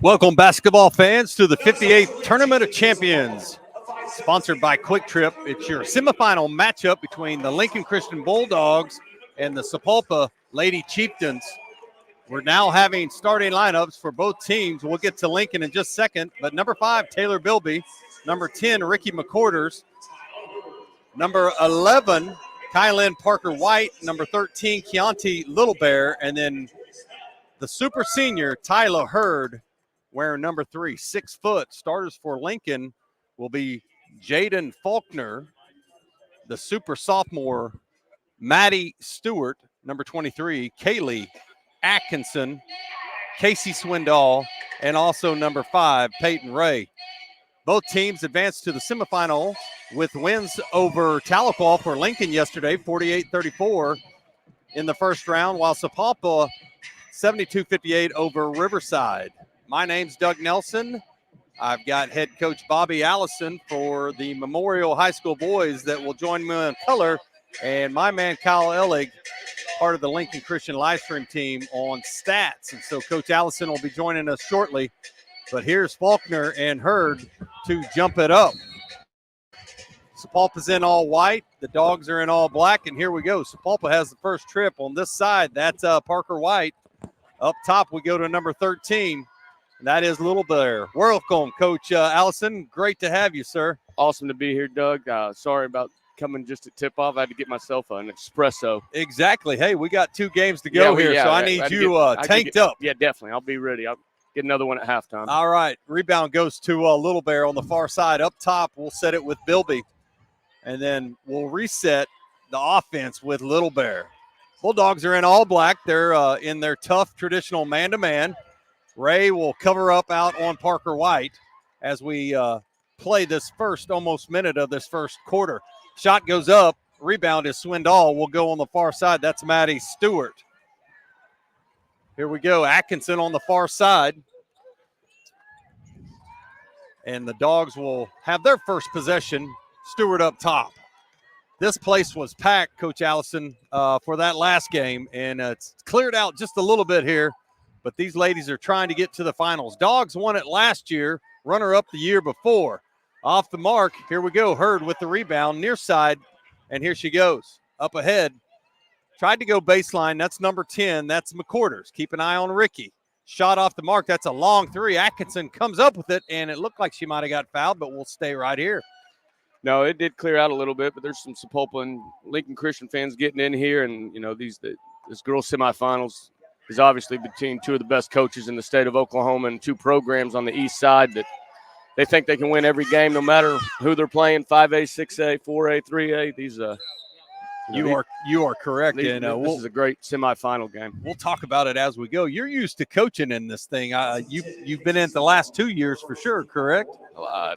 Welcome, basketball fans, to the 58th Tournament of Champions, sponsored by Quick Trip. It's your semifinal matchup between the Lincoln Christian Bulldogs and the Sapulpa Lady Chieftains. We're now having starting lineups for both teams. We'll get to Lincoln in just a second, but number 5, Taylor Bilby, number 10, Ricky McCorders, number 11, Kylan Parker White, number 13, Keontae Little Bear, and then the super senior, Tyler Hurd, wearing number 3, 6 foot. Starters for Lincoln will be Jaden Faulkner, the super sophomore, Maddie Stewart, number 23, Kaylee Atkinson, Casey Swindoll, and also number 5, Peyton Ray. Both teams advanced to the semifinal with wins over Tahlequah for Lincoln yesterday, 48-34 in the first round, while Sapulpa 72-58 over Riverside. My name's Doug Nelson. I've got head coach Bobby Allison for the Memorial High School boys that will join me in color, and my man Kyle Ellig, part of the Lincoln Christian live stream team on stats. And so Coach Allison will be joining us shortly. But here's Faulkner and Hurd to jump it up. Sapulpa's in all white. The Dogs are in all black, and here we go. Sapulpa has the first trip on this side. That's Parker White. Up top, we go to number 13. That is Little Bear. Welcome, Coach Allison. Great to have you, sir. Awesome to be here, Doug. Sorry about coming just at tip-off. I had to get myself an espresso. Exactly. Hey, we got 2 games to go here, so I need you tanked up. Yeah, definitely. I'll be ready. I'll get another one at halftime. All right. Rebound goes to Little Bear on the far side. Up top, we'll set it with Bilby, and then we'll reset the offense with Little Bear. Bulldogs are in all black. They're in their tough traditional man-to-man. Ray will cover up out on Parker White as we play this first almost minute of this first quarter. Shot goes up. Rebound is Swindoll. Will go on the far side. That's Maddie Stewart. Here we go. Atkinson on the far side. And the Dogs will have their first possession. Stewart up top. This place was packed, Coach Allison, for that last game, and it's cleared out just a little bit here. But these ladies are trying to get to the finals. Dogs won it last year, runner-up the year before. Off the mark, here we go. Hurd with the rebound, near side, and here she goes. Up ahead, tried to go baseline. That's number 10. That's McCorders. Keep an eye on Ricky. Shot off the mark. That's a long 3. Atkinson comes up with it, and it looked like she might have got fouled, but we'll stay right here. No, it did clear out a little bit, but there's some Sapulpa and Lincoln Christian fans getting in here, and, you know, this girls' semifinals is obviously between 2 of the best coaches in the state of Oklahoma and 2 programs on the east side that they think they can win every game no matter who they're playing, 5A, 6A, 4A, 3A. These You are correct. This is a great semifinal game. We'll talk about it as we go. You're used to coaching in this thing. You've been in it the last 2 years for sure, correct?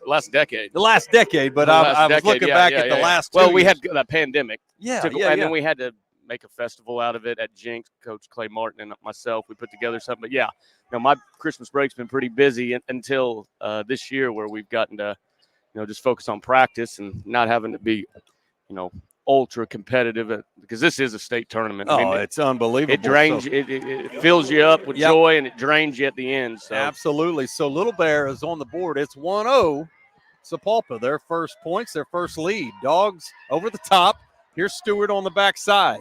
Last decade. The last decade, but I was looking back at the last 2 Well, we years. had that pandemic. And then we had to make a festival out of it at Jinx. Coach Clay Martin and myself, we put together something. But, yeah, my Christmas break's been pretty busy until this year, where we've gotten to, just focus on practice and not having to be, ultra competitive, because this is a state tournament. I mean, it's unbelievable. It drains, it fills you up with joy, and it drains you at the end. So. Absolutely. So Little Bear is on the board. It's 1-0 Sapulpa. Their first points, their first lead. Dogs over the top. Here's Stewart on the backside.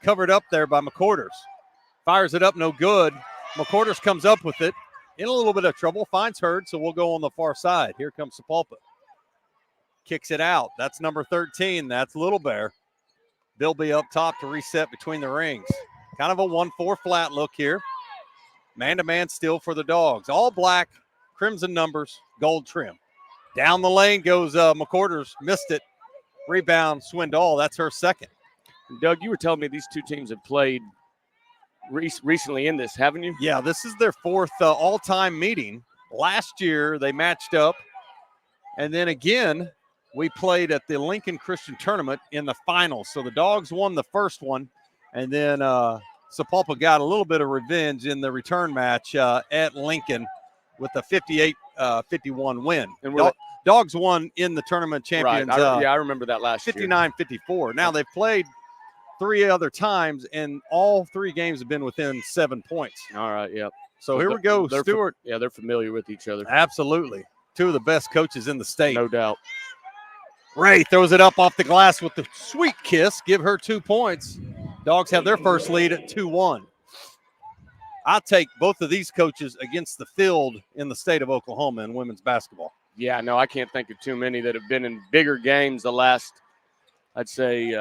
Covered up there by McCorders. Fires it up, no good. McCorders comes up with it. In a little bit of trouble. Finds Hurd, so we'll go on the far side. Here comes Sapulpa. Kicks it out. That's number 13. That's Little Bear. Bilby up top to reset between the rings. Kind of a 1-4 flat look here. Man-to-man still for the Dogs. All black, crimson numbers, gold trim. Down the lane goes McCorders. Missed it. Rebound, Swindoll. That's her second. Doug, you were telling me these 2 teams have played recently in this, haven't you? Yeah, this is their 4th all-time meeting. Last year, they matched up. And then again, we played at the Lincoln Christian Tournament in the finals. So the Dogs won the first one, and then Sapulpa got a little bit of revenge in the return match at Lincoln with a 58-51 win. And Dogs won in the tournament champions. Right. I remember that last year. 59-54. Now they've played 3 other times, and all 3 games have been within 7 points. All right, yep. So here we go, Stewart. Yeah, they're familiar with each other. Absolutely. 2 of the best coaches in the state. No doubt. Ray throws it up off the glass with the sweet kiss. Give her 2 points. Dogs have their first lead at 2-1. I'll take both of these coaches against the field in the state of Oklahoma in women's basketball. Yeah, no, I can't think of too many that have been in bigger games the last, I'd say,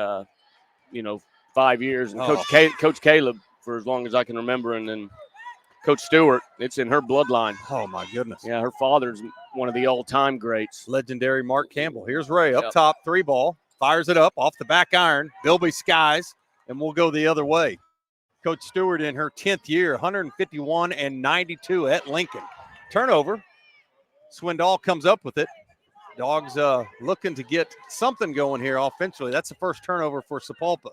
5 years. And Coach Caleb for as long as I can remember, and then Coach Stewart, it's in her bloodline. Oh, my goodness. Yeah, her father's one of the all-time greats. Legendary Mark Campbell. Here's Ray up top, 3 ball. Fires it up off the back iron. Bilby skies, and we'll go the other way. Coach Stewart in her 10th year, 151 and 92 at Lincoln. Turnover. Swindoll comes up with it. Dogs looking to get something going here offensively. That's the first turnover for Sapulpa.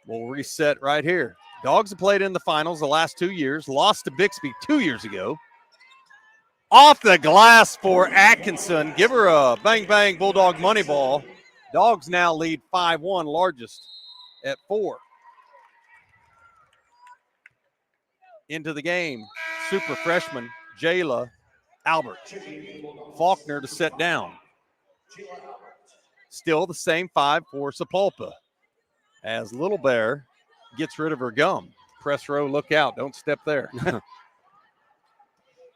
We'll reset right here. Dogs have played in the finals the last 2 years. Lost to Bixby 2 years ago. Off the glass for Atkinson. Give her a bang-bang Bulldog money ball. Dogs now lead 5-1, largest at 4. Into the game, super freshman Jayla Albert. Faulkner to set down. Still the same 5 for Sapulpa. As Little Bear gets rid of her gum. Press row, look out, don't step there. How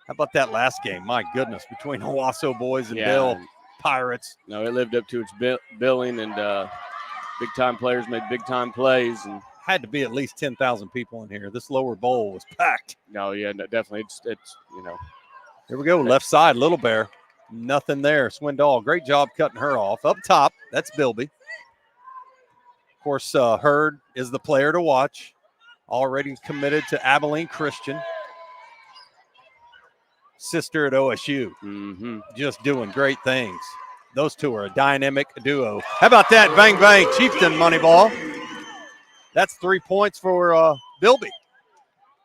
about that last game? My goodness, between Owasso boys and Bill Pirates. No, it lived up to its billing, and big-time players made big-time plays. And had to be at least 10,000 people in here. This lower bowl was packed. No, yeah, no, definitely. It's Here we go, left side, Little Bear. Nothing there. Swindoll, great job cutting her off. Up top, that's Bilby. Of course, Hurd is the player to watch. Already committed to Abilene Christian. Sister at OSU. Mm-hmm. Just doing great things. Those two are a dynamic duo. How about that? Bang, bang, Chieftain money ball. That's 3 points for Bilby.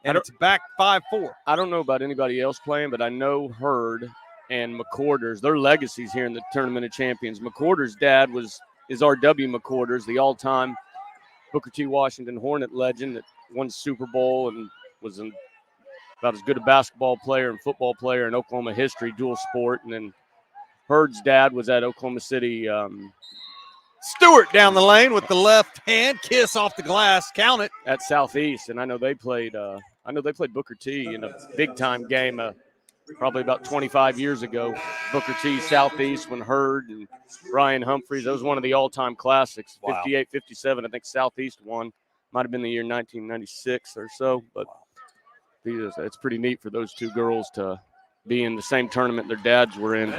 And it's back 5-4. I don't know about anybody else playing, but I know Hurd and McCorders, their legacies here in the Tournament of Champions. McCorders' dad is R.W. McCorders, the all-time Booker T. Washington Hornet legend that won Super Bowl and was about as good a basketball player and football player in Oklahoma history, dual sport. And then Hurd's dad was at Oklahoma City. Stewart down the lane with the left hand, kiss off the glass, count it. At Southeast, and I know they played Booker T in a big-time game probably about 25 years ago. Booker T, Southeast, when Hurd and Ryan Humphreys. That was one of the all-time classics. Wow. 58, 57, I think Southeast won. Might have been the year 1996 or so, but it's pretty neat for those two girls to be in the same tournament their dads were in.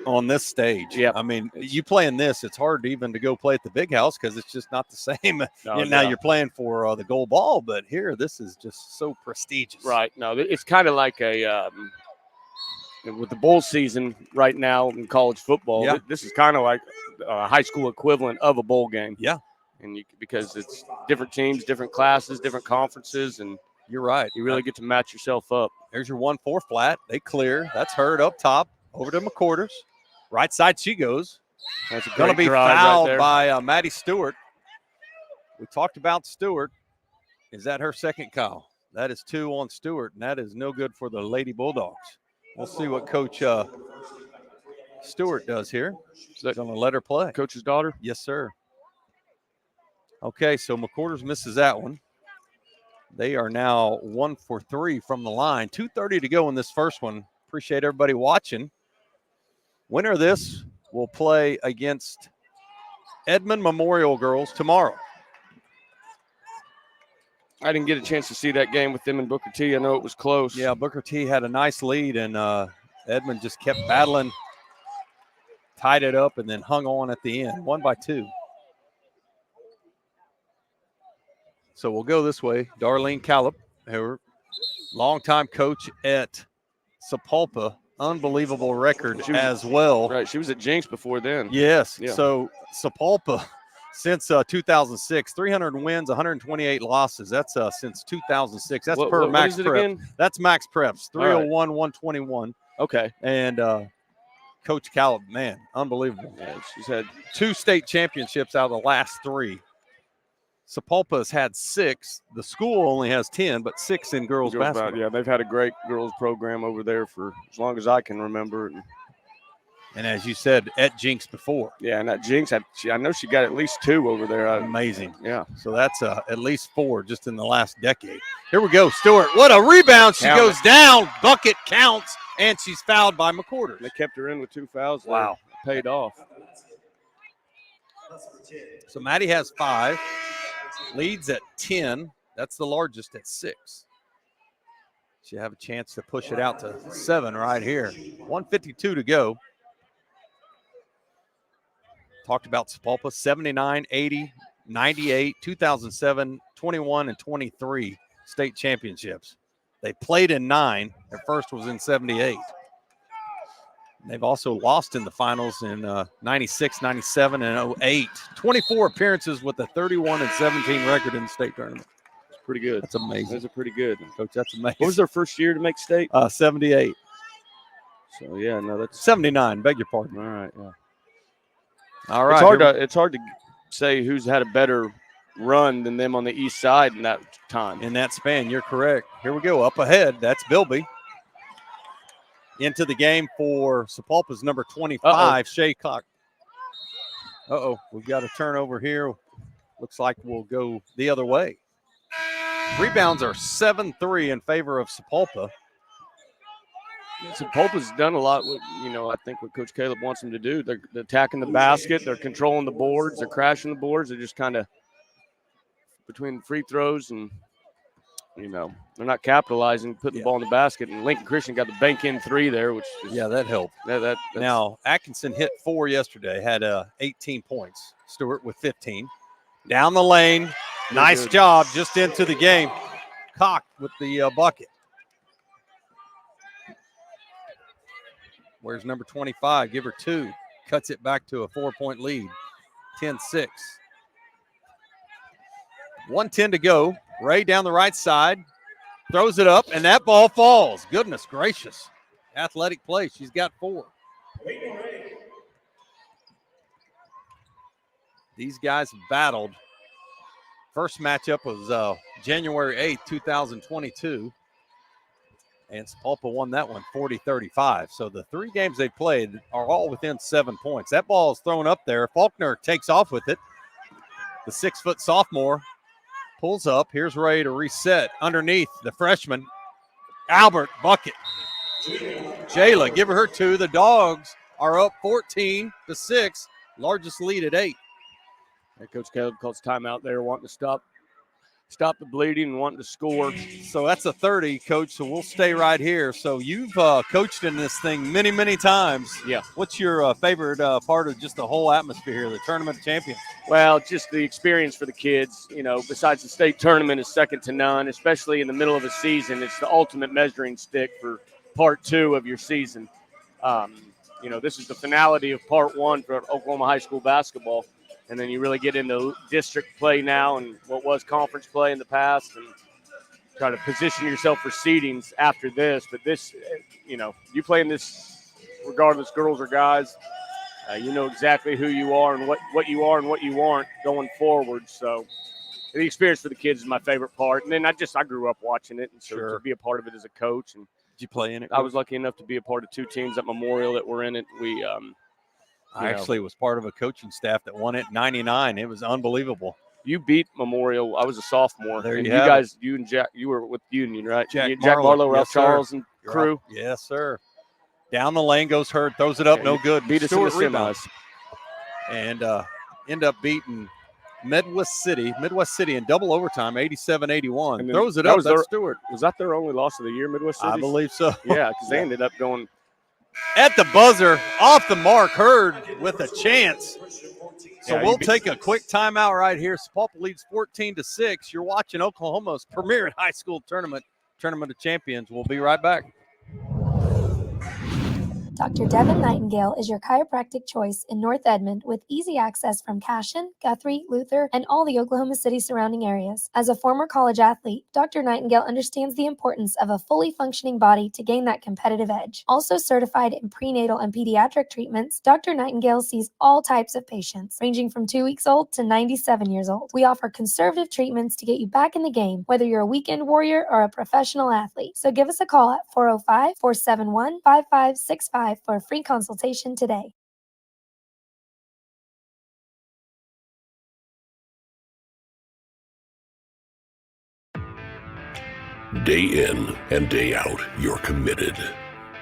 On this stage. Yeah. I mean, you play in this, it's hard even to go play at the big house because it's just not the same. Now you're playing for the gold ball, but here, this is just so prestigious. Right. No, it's kind of like a with the bowl season right now in college football, this is kind of like a high school equivalent of a bowl game. Yeah. And because it's different teams, different classes, different conferences, and you're right. You really get to match yourself up. There's your 1-4 flat. They clear. That's Hurd up top. Over to McCorders. Right side she goes. That's going to be fouled by Maddie Stewart. We talked about Stewart. Is that her second, Kyle? That is 2 on Stewart, and that is no good for the Lady Bulldogs. We'll see what Coach Stewart does here. He's going to let her play. Coach's daughter? Yes, sir. Okay, so McCorders misses that one. They are now 1 for 3 from the line. 2:30 to go in this first one. Appreciate everybody watching. Winner of this will play against Edmond Memorial Girls tomorrow. I didn't get a chance to see that game with them and Booker T. I know it was close. Yeah, Booker T had a nice lead, and Edmond just kept battling, tied it up, and then hung on at the end. 1 by 2. So we'll go this way. Darlene Callip, her longtime coach at Sapulpa, unbelievable record as well. Right, she was at Jinx before then. Yes. Yeah. So Sapulpa since 2006, 300 wins, 128 losses. That's since 2006. That's per Max Prep. Again? That's Max Preps. 301, 121. Okay. And Coach Callip, man, unbelievable. Yeah, she's had 2 state championships out of the last 3. Sapulpa's had 6. The school only has 10, but 6 in girls basketball. Yeah, they've had a great girls program over there for as long as I can remember. And as you said, at Jinx before. Yeah, and that Jinx, I know she got at least 2 over there. Amazing. Yeah. So that's at least 4 just in the last decade. Here we go, Stewart. What a rebound. She goes down. Bucket counts, and she's fouled by McQuarters. They kept her in with 2 fouls. Wow. There. Paid off. So Maddie has 5. Leads at 10. That's the largest at 6. She have a chance to push it out to 7 right here. 1:52 to go. Talked about Sapulpa, 79, 80, 98, 2007, 21, and 23 state championships. They played in 9. Their first was in 78. They've also lost in the finals in 96, 97, and 08. 24 appearances with a 31-17 record in the state tournament. It's pretty good. That's amazing. Those are pretty good. Coach, that's amazing. What was their first year to make state? 78. So, yeah, no, that's 79, beg your pardon. all right, yeah. All right. It's hard to say who's had a better run than them on the east side in that time. In that span, you're correct. Here we go. Up ahead, that's Bilby. Into the game for Sapulpa's number 25, Shay Cock. We've got a turnover here. Looks like we'll go the other way. Rebounds are 7-3 in favor of Sapulpa. Sapulpa's done a lot with, I think what Coach Caleb wants them to do. They're attacking the basket. They're controlling the boards. They're crashing the boards. They're just kind of between free throws and, they're not capitalizing, putting the ball in the basket. And Lincoln Christian got the bank in 3 there, which is, that helped. Now, Atkinson hit 4 yesterday, had 18 points. Stewart with 15. Down the lane. Nice job just into the game. Cock with the bucket. Where's number 25? Give her 2. Cuts it back to a 4-point lead. 10-6. 1:10 to go. Ray down the right side. Throws it up, and that ball falls. Goodness gracious. Athletic play. She's got 4. These guys have battled. First matchup was January 8th, 2022. And Sapulpa won that one 40-35. So the 3 games they played are all within 7 points. That ball is thrown up there. Faulkner takes off with it. The 6-foot sophomore pulls up. Here's Ray to reset. Underneath, the freshman, Albert, bucket. Jayla, give her 2. The Dogs are up 14-6. Largest lead at 8. And Coach Caleb calls timeout there, wanting to stop the bleeding and wanting to score. So that's a 30, Coach, so we'll stay right here. So you've coached in this thing many, many times. Yeah. What's your favorite part of just the whole atmosphere here, the Tournament of Champions? Well, just the experience for the kids. Besides the state tournament is second to none, especially in the middle of a season. It's the ultimate measuring stick for part 2 of your season. This is the finality of part 1 for Oklahoma high school basketball. And then you really get into district play now and what was conference play in the past and try to position yourself for seedings after this. But this, you play in this regardless, girls or guys, you know exactly who you are and what you are and what you aren't going forward. So the experience for the kids is my favorite part. And then I grew up watching it. And so to be a part of it as a coach. And did you play in it? I was lucky enough to be a part of 2 teams at Memorial that were in it. I actually was part of a coaching staff that won it in 99. It was unbelievable. You beat Memorial. I was a sophomore. There and you guys, you and Jack, you were with Union, right? Jack Marlowe, Ralph yes, Charles, and crew. Yes, sir. Down the lane goes Hurd, throws it up, no good. Beat us in the semis. And end up beating Midwest City in double overtime, 87-81. Throws it up, that's Stewart. Was that their only loss of the year, Midwest City? I believe so. Yeah, because they ended up going at the buzzer, off the mark, Hurd with a chance. So we'll take a quick timeout right here. Sapulpa leads 14-6. You're watching Oklahoma's premier high school tournament of champions. We'll be right back. Dr. Devin Nightingale is your chiropractic choice in North Edmond with easy access from Cashion, Guthrie, Luther, and all the Oklahoma City surrounding areas. As a former college athlete, Dr. Nightingale understands the importance of a fully functioning body to gain that competitive edge. Also certified in prenatal and pediatric treatments, Dr. Nightingale sees all types of patients, ranging from 2 weeks old to 97 years old. We offer conservative treatments to get you back in the game, whether you're a weekend warrior or a professional athlete. So give us a call at 405-471-5565 for a free consultation today. Day in and day out, you're committed.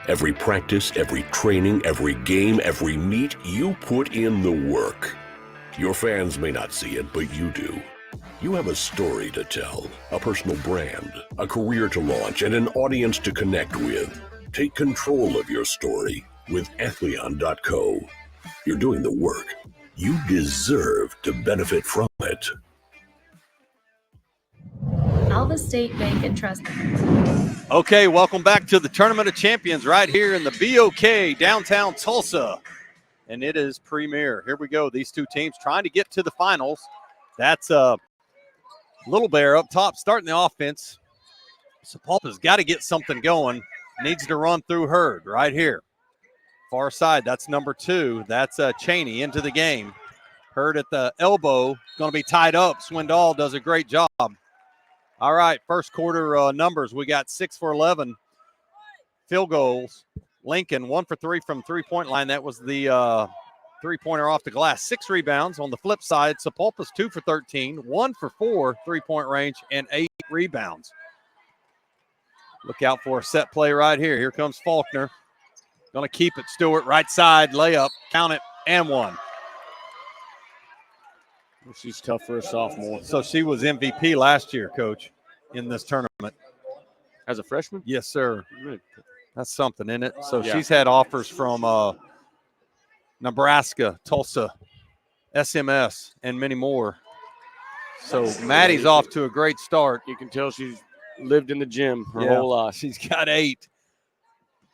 Every practice, every training, every game, every meet, you put in the work. Your fans may not see it, but you do. You have a story to tell, a personal brand, a career to launch, and an audience to connect with. Take control of your story with Athleon.co. You're doing the work. You deserve to benefit from it. Alva State Bank and Trust. Okay, welcome back to the Tournament of Champions right here in the BOK downtown Tulsa. And it is premier. Here we go. These two teams trying to get to the finals. That's Little Bear up top starting the offense. Sapulpa's got to get something going. Needs to run through Hurd right here. Far side, that's number 2. That's Cheney into the game. Hurd at the elbow, going to be tied up. Swindoll does a great job. All right, first quarter numbers. We got 6 for 11 field goals. Lincoln 1 for 3 from three-point line. That was the three-pointer off the glass. 6 rebounds. On the flip side, Sapulpa's 2 for 13, 1 for 4 three-point range, and 8 rebounds. Look out for a set play right here. Here comes Faulkner. Going to keep it. Stewart, right side, layup. Count it, and 1. She's tough for a sophomore. So she was MVP last year, Coach, in this tournament. As a freshman? Yes, sir. That's something, isn't it? So Yeah. she's had offers from Nebraska, Tulsa, SMS, and many more. So Maddie's off to a great start. You can tell she's lived in the gym her whole life. She's got 8.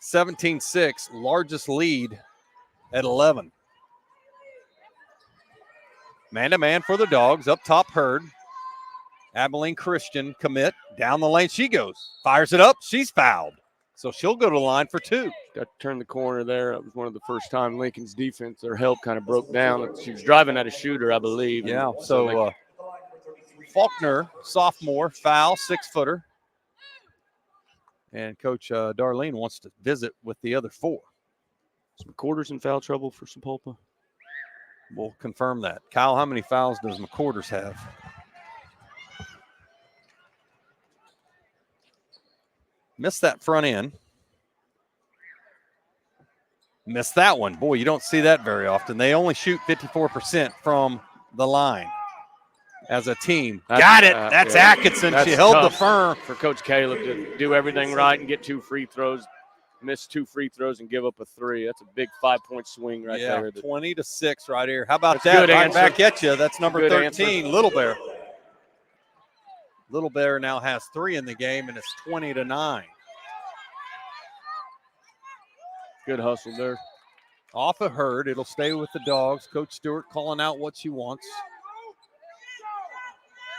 17-6, largest lead at 11. Man-to-man for the Dogs. Up top, Hurd. Abilene Christian commit. Down the lane she goes. Fires it up. She's fouled. So she'll go to the line for 2. Got to turn the corner there. It was one of the first time Lincoln's defense, their help kind of broke down. She was driving at a shooter, I believe. Yeah, so Faulkner, sophomore, foul, 6-footer. And Coach Darlene wants to visit with the other 4. Some quarters in foul trouble for Sapulpa. We'll confirm that. Kyle, how many fouls does McQuarters have? Missed that front end. Missed that one. Boy, you don't see that very often. They only shoot 54% from the line as a team. Got it. That's Atkinson. She held the firm. For Coach Caleb to do everything right and get 2 free throws, miss 2 free throws and give up a 3. That's a big 5-point swing right there. 20-6 right here. How about That's that? good Right answer. back at you. That's number Good 13, answer. Little Bear. Little Bear now has 3 in the game, and it's 20-9. Good hustle there. Off of Hurd. It'll stay with the Dogs. Coach Stewart calling out what she wants.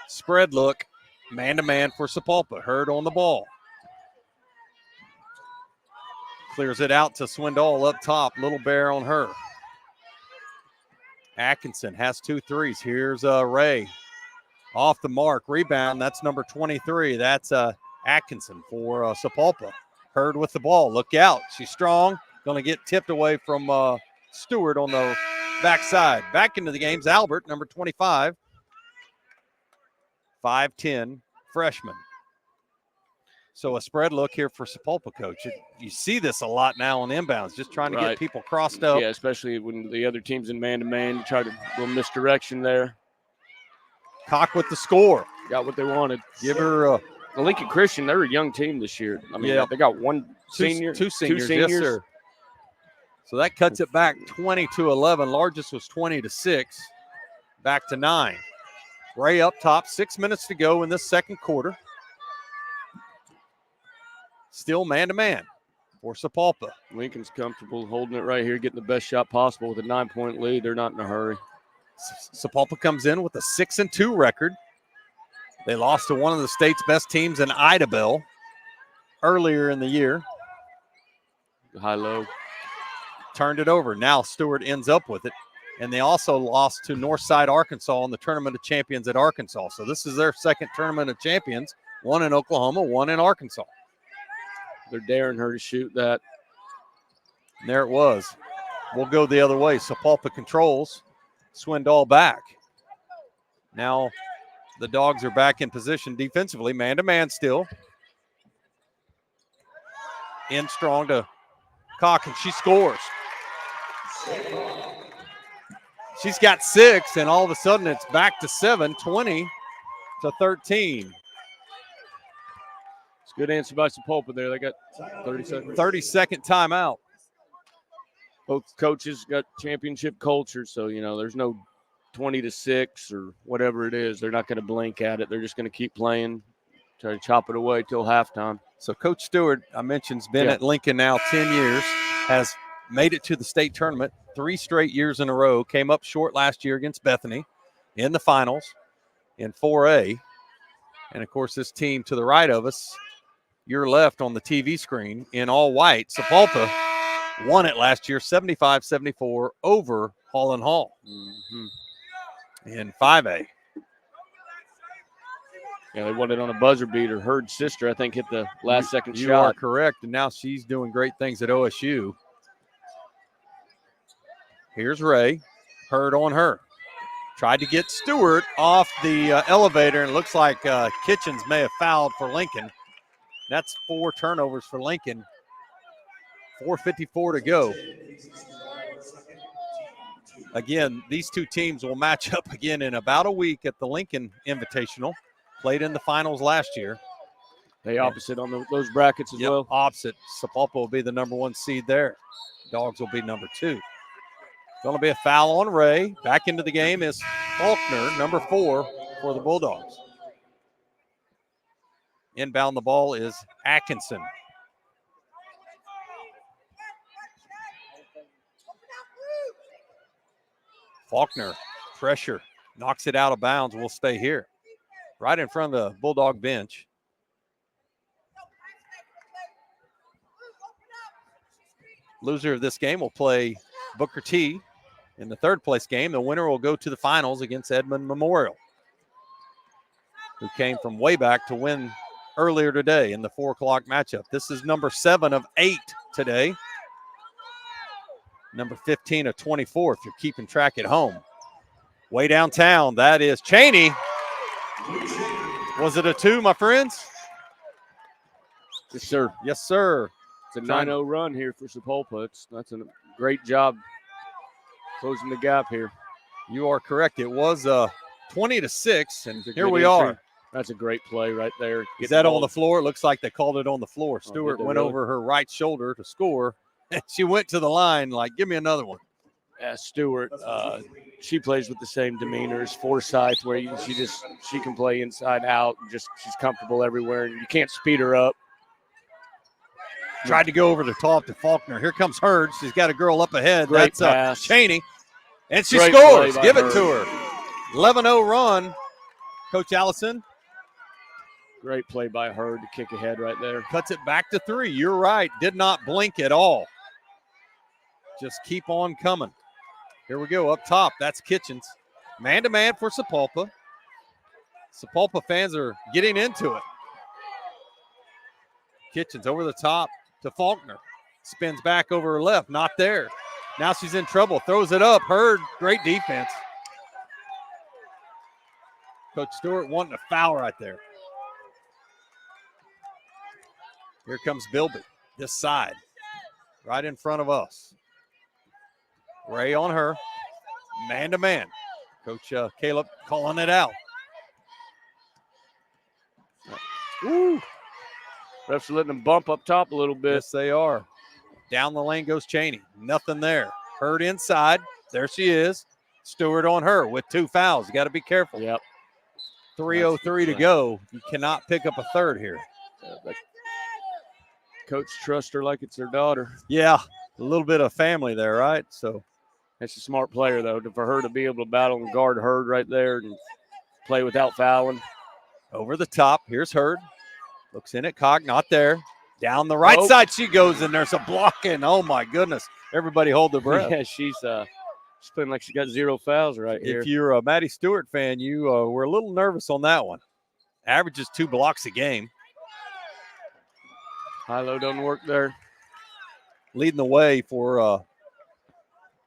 Spread look. Man-to-man for Sapulpa. Hurd on the ball. Clears it out to Swindoll up top. Little Bear on her. Atkinson has 2 threes. Here's Ray. Off the mark. Rebound. That's number 23. That's Atkinson for Sapulpa. Hurd with the ball. Look out. She's strong. Going to get tipped away from Stewart on the backside. Back into the game's Albert, number 25. 5'10", freshman. So a spread look here for Sapulpa, Coach. You see this a lot now on inbounds, just trying to get people crossed up. Yeah, especially when the other team's in man-to-man. You try to little misdirection there. Cock with the score. Got what they wanted. Give her the Lincoln Christian, they're a young team this year. I mean, they got two seniors. Yes, sir. So that cuts it back 20-11. Largest was 20-6. Back to 9. Ray up top. 6 minutes to go in this second quarter. Still man-to-man. for Sapulpa. Lincoln's comfortable holding it right here, getting the best shot possible with a 9-point lead. They're not in a hurry. Sapulpa comes in with a 6-2 record. They lost to one of the state's best teams in Idabel earlier in the year. High-low. Turned it over. Now Stewart ends up with it. And they also lost to Northside, Arkansas in the Tournament of Champions at Arkansas. So this is their second Tournament of Champions, one in Oklahoma, one in Arkansas. They're daring her to shoot that. And there it was. We'll go the other way. Sapulpa controls. Swindoll back. Now the Dogs are back in position defensively, man-to-man still. In strong to Cock, and she scores. She's got 6, and all of a sudden it's back to 7, 20-13. It's a good answer by Sapulpa there. They got 30 seconds. 30-second timeout. Both coaches got championship culture, so, there's no 20-6 or whatever it is. They're not going to blink at it. They're just going to keep playing, try to chop it away till halftime. So Coach Stewart, I mentioned, has been at Lincoln now 10 years, has made it to the state tournament 3 straight years in a row, came up short last year against Bethany in the finals in 4A. And, of course, this team to the right of us, your left on the TV screen in all white, Sapulpa won it last year 75-74 over Holland Hall in 5A. Yeah, they won it on a buzzer beater. Hurd's sister, I think, hit the last second shot. You are correct, and now she's doing great things at OSU. Here's Ray. Hurd on her. Tried to get Stewart off the elevator, and it looks like Kitchens may have fouled for Lincoln. That's 4 turnovers for Lincoln. 4:54 to go. Again, these two teams will match up again in about a week at the Lincoln Invitational. Played in the finals last year. They opposite on those brackets as well. Opposite. Sapulpa will be the number 1 seed there. Dogs will be number 2. Going to be a foul on Ray. Back into the game is Faulkner, number 4 for the Bulldogs. Inbound the ball is Atkinson. Faulkner, pressure, knocks it out of bounds. We'll stay here. Right in front of the Bulldog bench. Loser of this game will play Booker T in the 3rd place game. The winner will go to the finals against Edmond Memorial, who came from way back to win earlier today in the 4 o'clock matchup. This is number 7 of 8 today. Number 15 of 24 if you're keeping track at home. Way downtown, that is Cheney. Was it a 2, my friends? Yes, sir. Yes, sir. It's a 9-0 run here for Sapulpa. That's a great job closing the gap here. You are correct. It was 20-6, and here we entry. are. That's a great play right there. Is that on the floor? It looks like they called it on the floor. Stewart went over her right shoulder to score, and she went to the line like, give me another one. Yeah, Stewart, she plays with the same demeanor as Forsyth, where she can play inside out. She's comfortable everywhere, and you can't speed her up. Tried to go over the top to Faulkner. Here comes Hurd. She's got a girl up ahead. Great That's pass. Cheney. And she Great scores. play by Give it Hurd. to her. 11-0 run. Coach Allison Great play by Hurd to kick ahead right there. cuts it back to 3. You're right. Did not blink at all. Just keep on coming. Here we go up top. That's Kitchens. Man-to-man for Sapulpa. Sapulpa fans are getting into it. Kitchens over the top to Faulkner. Spins back over her left. Not there. Now she's in trouble. Throws it up. Hurd. Great defense. Coach Stewart wanting a foul right there. Here comes Bilby. This side. Right in front of us. Ray on her. Man-to-man. Coach Caleb calling it out. Woo! Refs are letting them bump up top a little bit. Yes, they are. Down the lane goes Cheney. Nothing there. Hurd inside. There she is. Stewart on her with 2 fouls. You got to be careful. Yep. 3:03 to go. You cannot pick up a third here. coach trusts her like it's her daughter. Yeah, a little bit of family there, right? So That's a smart player, though, for her to be able to battle and guard Hurd right there and play without fouling. over the top. Here's Hurd. Looks in at Cock, not there. Down the right side she goes, and there's a block in. Oh, my goodness. Everybody hold their breath. Yeah, she's playing like she got 0 fouls right here. If you're a Maddie Stewart fan, you were a little nervous on that one. Averages 2 blocks a game. High-low doesn't work there. Leading the way for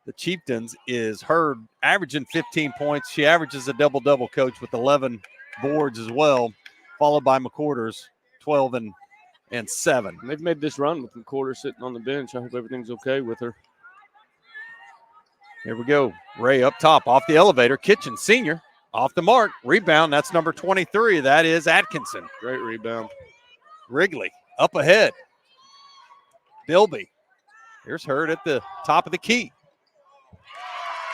the Chieftains is Hurd, averaging 15 points. She averages a double-double, Coach, with 11 boards as well, followed by McQuarters, 12 and 7. They've made this run with McQuarters sitting on the bench. I hope everything's okay with her. Here we go. Ray up top, off the elevator. Kitchen, senior, off the mark. Rebound, that's number 23. That is Atkinson. Great rebound. Wrigley, up ahead. Bilby. Here's Hurd at the top of the key.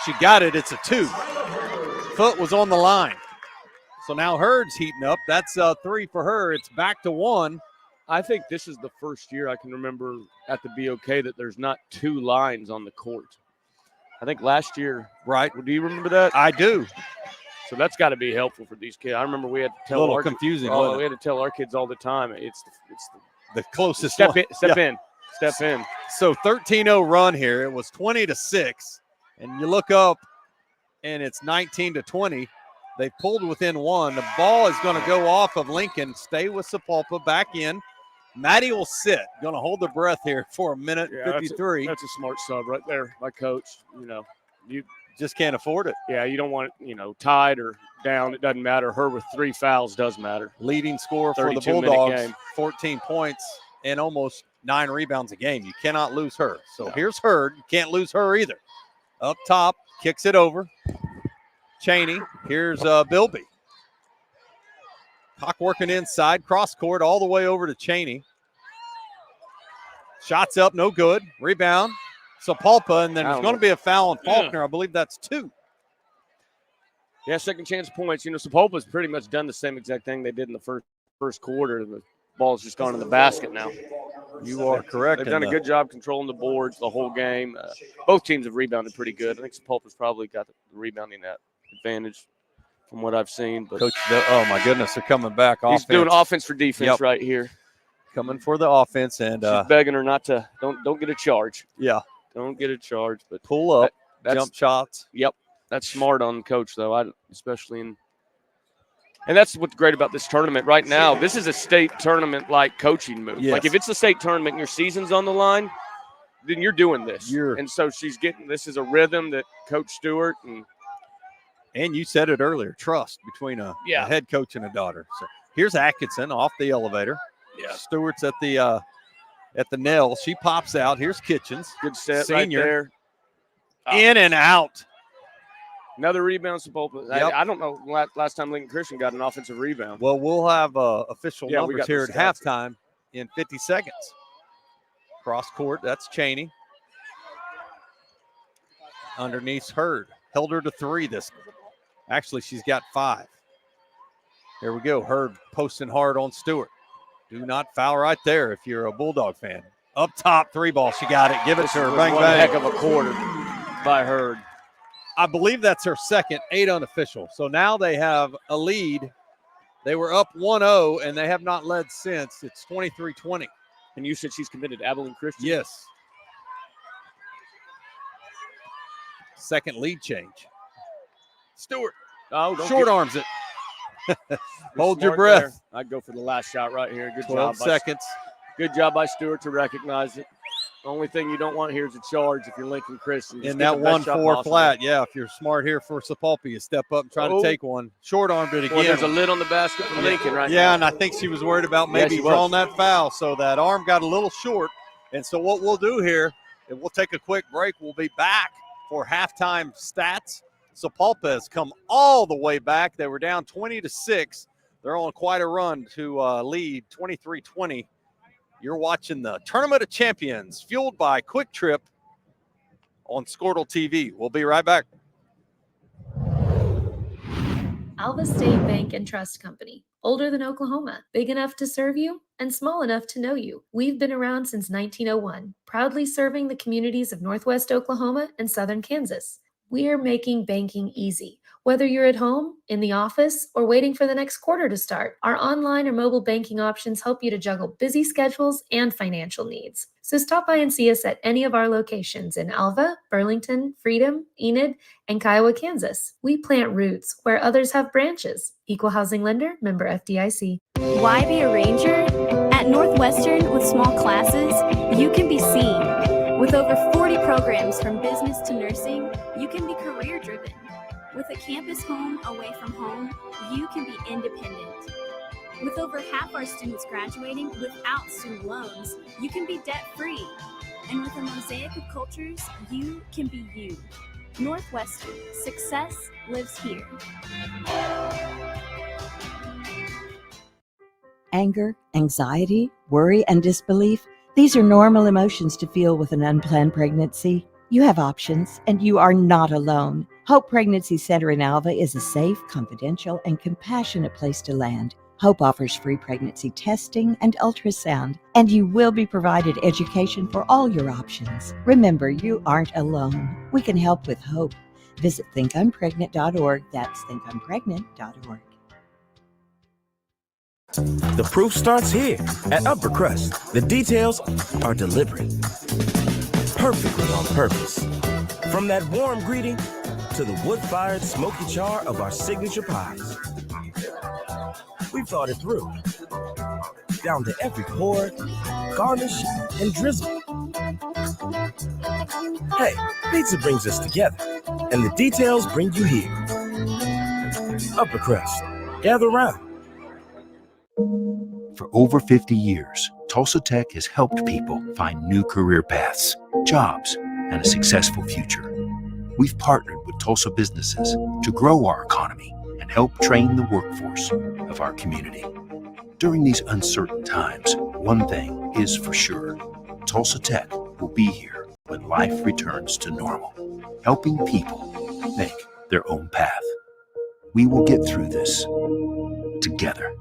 She got it. It's a 2. Foot was on the line. So now Hurd's heating up. That's 3 for her. It's back to 1. I think this is the first year I can remember at the BOK that there's not 2 lines on the court. I think last year, right? Do you remember that? I do. So that's got to be helpful for these kids. I remember we had to tell a little confusing. We had to tell our kids all the time. It's the closest. Step one. in. So 13-0 run here. It was 20-6, and you look up, and it's 19-20. They pulled within 1. The ball is going to go off of Lincoln. Stay with Sapulpa. Back in. Maddie will sit. Going to hold their breath here for a minute 53. That's a smart sub right there by Coach. You just can't afford it. Yeah, you don't want it, tied or down. It doesn't matter. Her with 3 fouls does matter. Leading scorer for the Bulldogs, 14 points and almost 9 rebounds a game. You cannot lose her. So here's Hurd. You can't lose her either. Up top, kicks it over. Cheney. Here's Bilby. Cock working inside, cross court all the way over to Cheney. Shots up, no good. Rebound. Sapulpa, and then there's going to be a foul on Faulkner. I believe that's 2. Yeah, second chance points. Sapulpa's pretty much done the same exact thing they did in the first quarter. The ball's just gone in the basket now. You are correct. They've done a good job controlling the boards the whole game. Both teams have rebounded pretty good. I think Sapulpa's probably got the rebounding advantage from what I've seen. But Coach, oh my goodness, they're coming back. He's doing offense for defense right here. Coming for the offense, and she's begging her not to don't get a charge. Yeah, don't get a charge, but pull up, jump shots. Yep, that's smart on Coach though. Especially in. And that's what's great about this tournament right now. This is a state tournament-like coaching move. Yes. Like if it's a state tournament and your season's on the line, then you're doing this. And so she's getting this is a rhythm that Coach Stewart and you said it earlier, trust between a head coach and a daughter. So here's Atkinson off the elevator. Yeah, Stewart's at the nail. She pops out. Here's Kitchens. Good set senior. Right there. In and out. Another rebound, Sapulpa. Yep. I don't know last time Lincoln Christian got an offensive rebound. Well, we'll have official numbers here at halftime in 50 seconds. Cross court, that's Cheney. Underneath Hurd. Held her to 3 Actually, she's got 5. Here we go. Hurd posting hard on Stewart. Do not foul right there if you're a Bulldog fan. Up top, 3 ball. She got it. Give it to her. Bang, bang. Heck of a quarter by Hurd. I believe that's her second, 8 unofficial. So now they have a lead. They were up 1-0, and they have not led since. It's 23-20. And you said she's committed to Abilene Christian? Yes. Second lead change. Stewart. Short arms it. Hold your breath. There. I'd go for the last shot right here. Good 12 job. Seconds. Good job by Stewart to recognize it. The only thing you don't want here is a charge if you're Lincoln Christian. In that 1-4 flat, if you're smart here for Sapulpa, you step up and try to take one. Short armed it again. Well, there's a lid on the basket for Lincoln right now. Yeah, and I think she was worried about maybe drawing that foul, so that arm got a little short. And so what we'll do here, and we'll take a quick break. We'll be back for halftime stats. Sapulpa has come all the way back. They were down 20-6. They're on quite a run to lead 23-20. You're watching the Tournament of Champions, fueled by Quick Trip on Squirtle TV. We'll be right back. Alva State Bank and Trust Company, older than Oklahoma, big enough to serve you, and small enough to know you. We've been around since 1901, proudly serving the communities of Northwest Oklahoma and Southern Kansas. We're making banking easy. Whether you're at home, in the office, or waiting for the next quarter to start, our online or mobile banking options help you to juggle busy schedules and financial needs. So stop by and see us at any of our locations in Alva, Burlington, Freedom, Enid, and Kiowa, Kansas. We plant roots where others have branches. Equal Housing Lender, member FDIC. Why be a ranger? At Northwestern, with small classes, you can be seen. With over 40 programs from business to nursing, you can be career-driven. With a campus home away from home, you can be independent. With over half our students graduating without student loans, you can be debt-free. And with a mosaic of cultures, you can be you. Northwestern, success lives here. Anger, anxiety, worry, and disbelief, these are normal emotions to feel with an unplanned pregnancy. You have options, and you are not alone. Hope Pregnancy Center in Alva is a safe, confidential, and compassionate place to land. Hope offers free pregnancy testing and ultrasound, and you will be provided education for all your options. Remember, you aren't alone. We can help with hope. Visit thinkunpregnant.org. That's thinkunpregnant.org. The proof starts here at Upper Crust. The details are deliberate, perfectly on purpose. From that warm greeting to the wood-fired smoky char of our signature pies. We've thought it through, down to every pour, garnish, and drizzle. Hey, pizza brings us together, and the details bring you here. Upper Crust, gather around. For over 50 years, Tulsa Tech has helped people find new career paths, jobs, and a successful future. We've partnered with Tulsa businesses to grow our economy and help train the workforce of our community. During these uncertain times, one thing is for sure. Tulsa Tech will be here when life returns to normal, helping people make their own path. We will get through this together.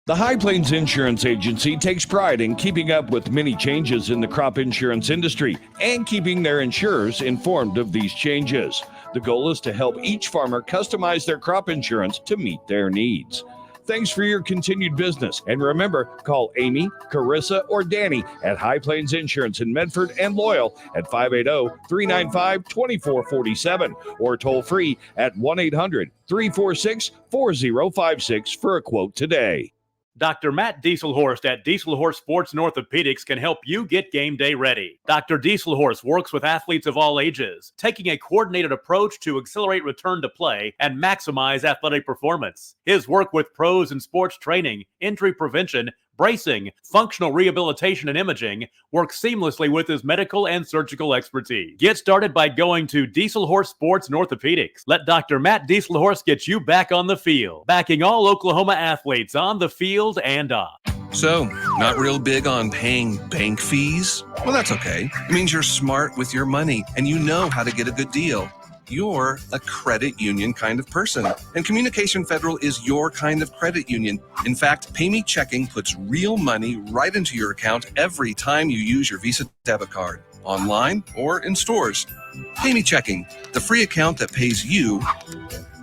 The High Plains Insurance Agency takes pride in keeping up with many changes in the crop insurance industry and keeping their insurers informed of these changes. The goal is to help each farmer customize their crop insurance to meet their needs. Thanks for your continued business. And remember, call Amy, Carissa, or Danny at High Plains Insurance in Medford and Loyal at 580-395-2447 or toll free at 1-800-346-4056 for a quote today. Dr. Matt Dieselhorst at Dieselhorst Sports and Orthopedics can help you get game day ready. Dr. Dieselhorst works with athletes of all ages, taking a coordinated approach to accelerate return to play and maximize athletic performance. His work with pros in sports training, injury prevention, bracing, functional rehabilitation, and imaging works seamlessly with his medical and surgical expertise. Get started by going to Dieselhorst Sports and Orthopedics. Let Dr. Matt Dieselhorst get you back on the field, backing all Oklahoma athletes on the field and off. So, not real big on paying bank fees? Well, that's okay. It means you're smart with your money and you know how to get a good deal. You're a credit union kind of person, and Communication Federal is your kind of credit union. In fact, Pay Me Checking puts real money right into your account every time you use your Visa debit card, online or in stores. Pay Me Checking, the free account that pays you,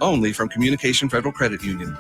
only from Communication Federal Credit Union.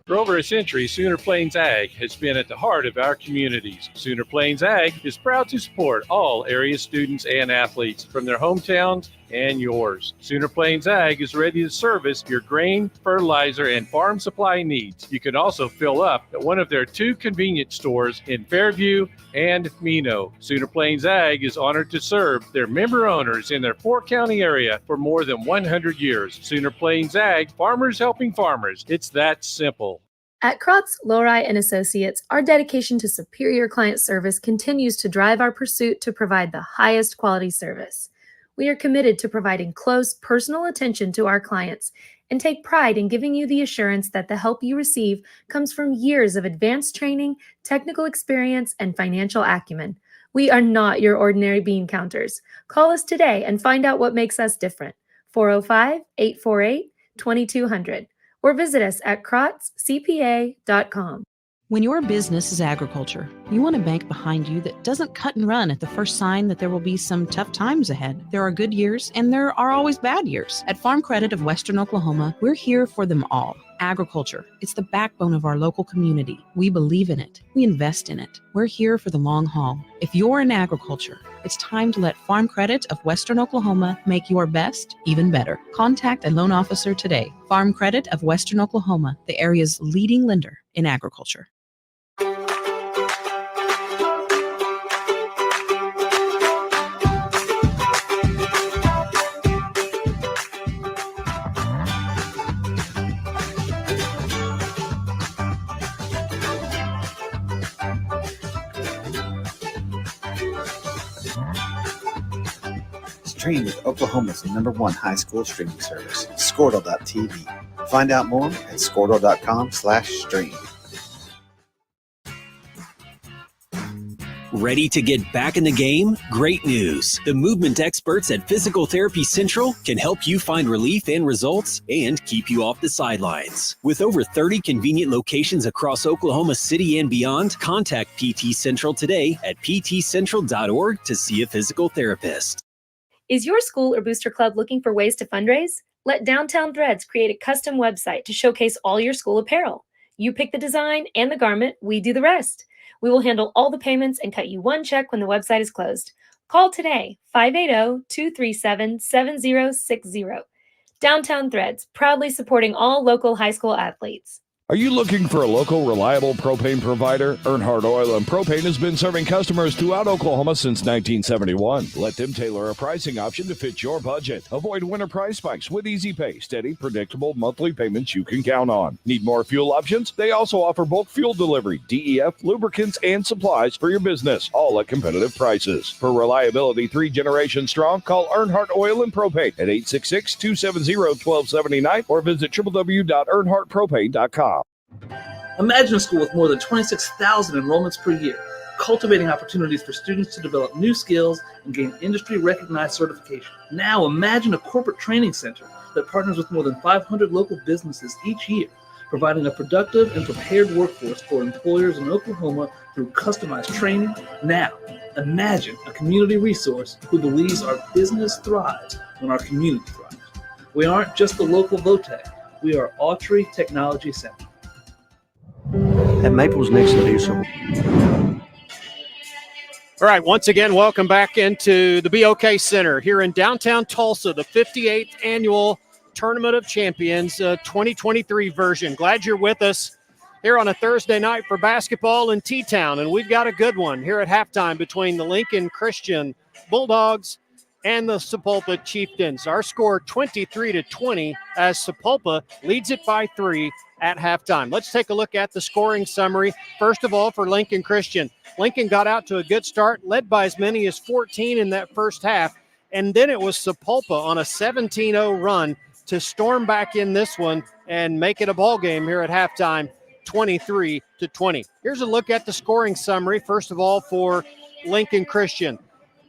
For over a century, Sooner Plains Ag has been at the heart of our communities. Sooner Plains Ag is proud to support all area students and athletes from their hometowns and yours. Sooner Plains Ag is ready to service your grain, fertilizer, and farm supply needs. You can also fill up at one of their 2 convenience stores in Fairview and Mino. Sooner Plains Ag is honored to serve their member owners in their 4-county area for more than 100 years. Sooner Plains Ag, farmers helping farmers. It's that simple. At Krotz, Lowry & Associates, our dedication to superior client service continues to drive our pursuit to provide the highest quality service. We are committed to providing close, personal attention to our clients and take pride in giving you the assurance that the help you receive comes from years of advanced training, technical experience, and financial acumen. We are not your ordinary bean counters. Call us today and find out what makes us different. 405-848-2200. or visit us at krotzcpa.com. When your business is agriculture, you want a bank behind you that doesn't cut and run at the first sign that there will be some tough times ahead. There are good years and there are always bad years. At Farm Credit of Western Oklahoma, we're here for them all. Agriculture, it's the backbone of our local community. We believe in it. We invest in it. We're here for the long haul. If you're in agriculture, it's time to let Farm Credit of Western Oklahoma make your best even better. Contact a loan officer today. Farm Credit of Western Oklahoma, the area's leading lender in agriculture. Stream with Oklahoma's #1 high school streaming service, Squirtle.tv. Find out more at Squirtle.com/stream. Ready to get back in the game? Great news! The movement experts at Physical Therapy Central can help you find relief and results and keep you off the sidelines. With over 30 convenient locations across Oklahoma City and beyond, contact PT Central today at ptcentral.org to see a physical therapist. Is your school or booster club looking for ways to fundraise? Let Downtown Threads create a custom website to showcase all your school apparel. You pick the design and the garment, we do the rest. We will handle all the payments and cut you one check when the website is closed. Call today, 580-237-7060. Downtown Threads, proudly supporting all local high school athletes. Are you looking for a local, reliable propane provider? Earnhardt Oil and Propane has been serving customers throughout Oklahoma since 1971. Let them tailor a pricing option to fit your budget. Avoid winter price spikes with easy pay, steady, predictable monthly payments you can count on. Need more fuel options? They also offer bulk fuel delivery, DEF, lubricants, and supplies for your business, all at competitive prices. For reliability 3 generations strong, call Earnhardt Oil and Propane at 866-270-1279 or visit www.earnhardtpropane.com. Imagine a school with more than 26,000 enrollments per year, cultivating opportunities for students to develop new skills and gain industry-recognized certification. Now imagine a corporate training center that partners with more than 500 local businesses each year, providing a productive and prepared workforce for employers in Oklahoma through customized training. Now imagine a community resource who believes our business thrives when our community thrives. We aren't just the local VOTEC, we are Autry Technology Center. And Maple's next to do some. All right, once again, welcome back into the BOK Center here in downtown Tulsa, the 58th annual Tournament of Champions 2023 version. Glad you're with us here on a Thursday night for basketball in T-Town, and we've got a good one here at halftime between the Lincoln Christian Bulldogs and the Sapulpa Chieftains. Our score 23-20 as Sapulpa leads it by 3 at halftime. Let's take a look at the scoring summary. First of all, for Lincoln Christian, Lincoln got out to a good start, led by as many as 14 in that first half, and then it was Sapulpa on a 17-0 run to storm back in this one and make it a ball game here at halftime, 23-20. Here's a look at the scoring summary. First of all, for Lincoln Christian,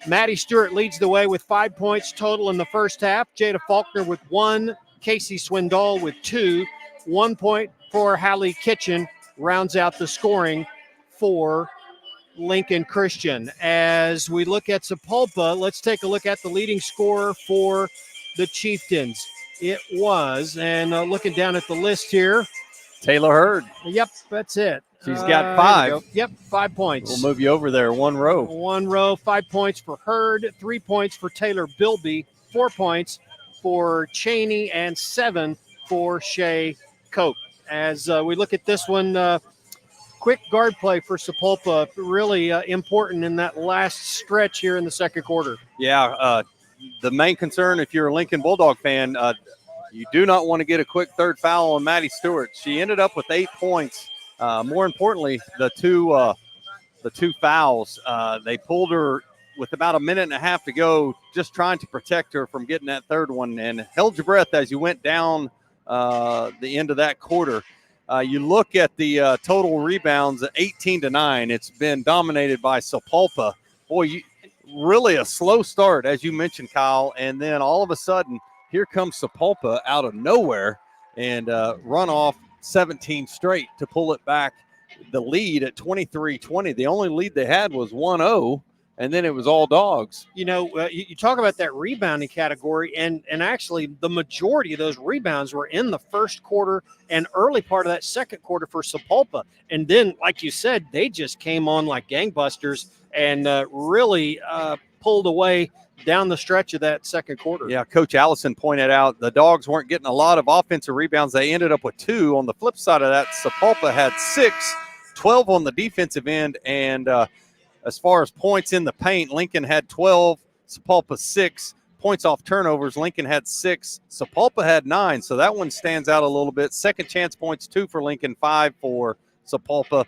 Maddie Stewart leads the way with 5 points total in the first half. Jada Faulkner with 1, Casey Swindoll with 2, 1 point for Hallie Kitchen rounds out the scoring for Lincoln Christian. As we look at Sapulpa, let's take a look at the leading scorer for the Chieftains. It was, and looking down at the list here, Taylor Hurd. Yep, that's it. She's got 5. Yep, 5 points. We'll move you over there, 1 row. 1 row, 5 points for Hurd, 3 points for Taylor Bilby, 4 points for Cheney, and 7 for Shea Cope. As we look at this one, quick guard play for Sapulpa, really important in that last stretch here in the second quarter. Yeah, the main concern if you're a Lincoln Bulldog fan, you do not want to get a quick third foul on Maddie Stewart. She ended up with 8 points. More importantly, the two fouls, they pulled her with about a minute and a half to go, just trying to protect her from getting that third one, and held your breath as you went down the end of that quarter. You look at the total rebounds at 18-9. It's been dominated by Sapulpa. Boy, really a slow start, as you mentioned, Kyle, and then all of a sudden, here comes Sapulpa out of nowhere and run off 17 straight to pull it back. The lead at 23-20. The only lead they had was 1-0, and then it was all dogs. You know, you talk about that rebounding category, and actually the majority of those rebounds were in the first quarter and early part of that second quarter for Sapulpa. And then, like you said, they just came on like gangbusters and really pulled away down the stretch of that second quarter. Yeah, Coach Allison pointed out the dogs weren't getting a lot of offensive rebounds. They ended up with 2. On the flip side of that, Sapulpa had 6, 12 on the defensive end. And as far as points in the paint, Lincoln had 12, Sapulpa 6. Points off turnovers, Lincoln had 6, Sapulpa had 9. So that one stands out a little bit. Second chance points, 2 for Lincoln, 5 for Sapulpa.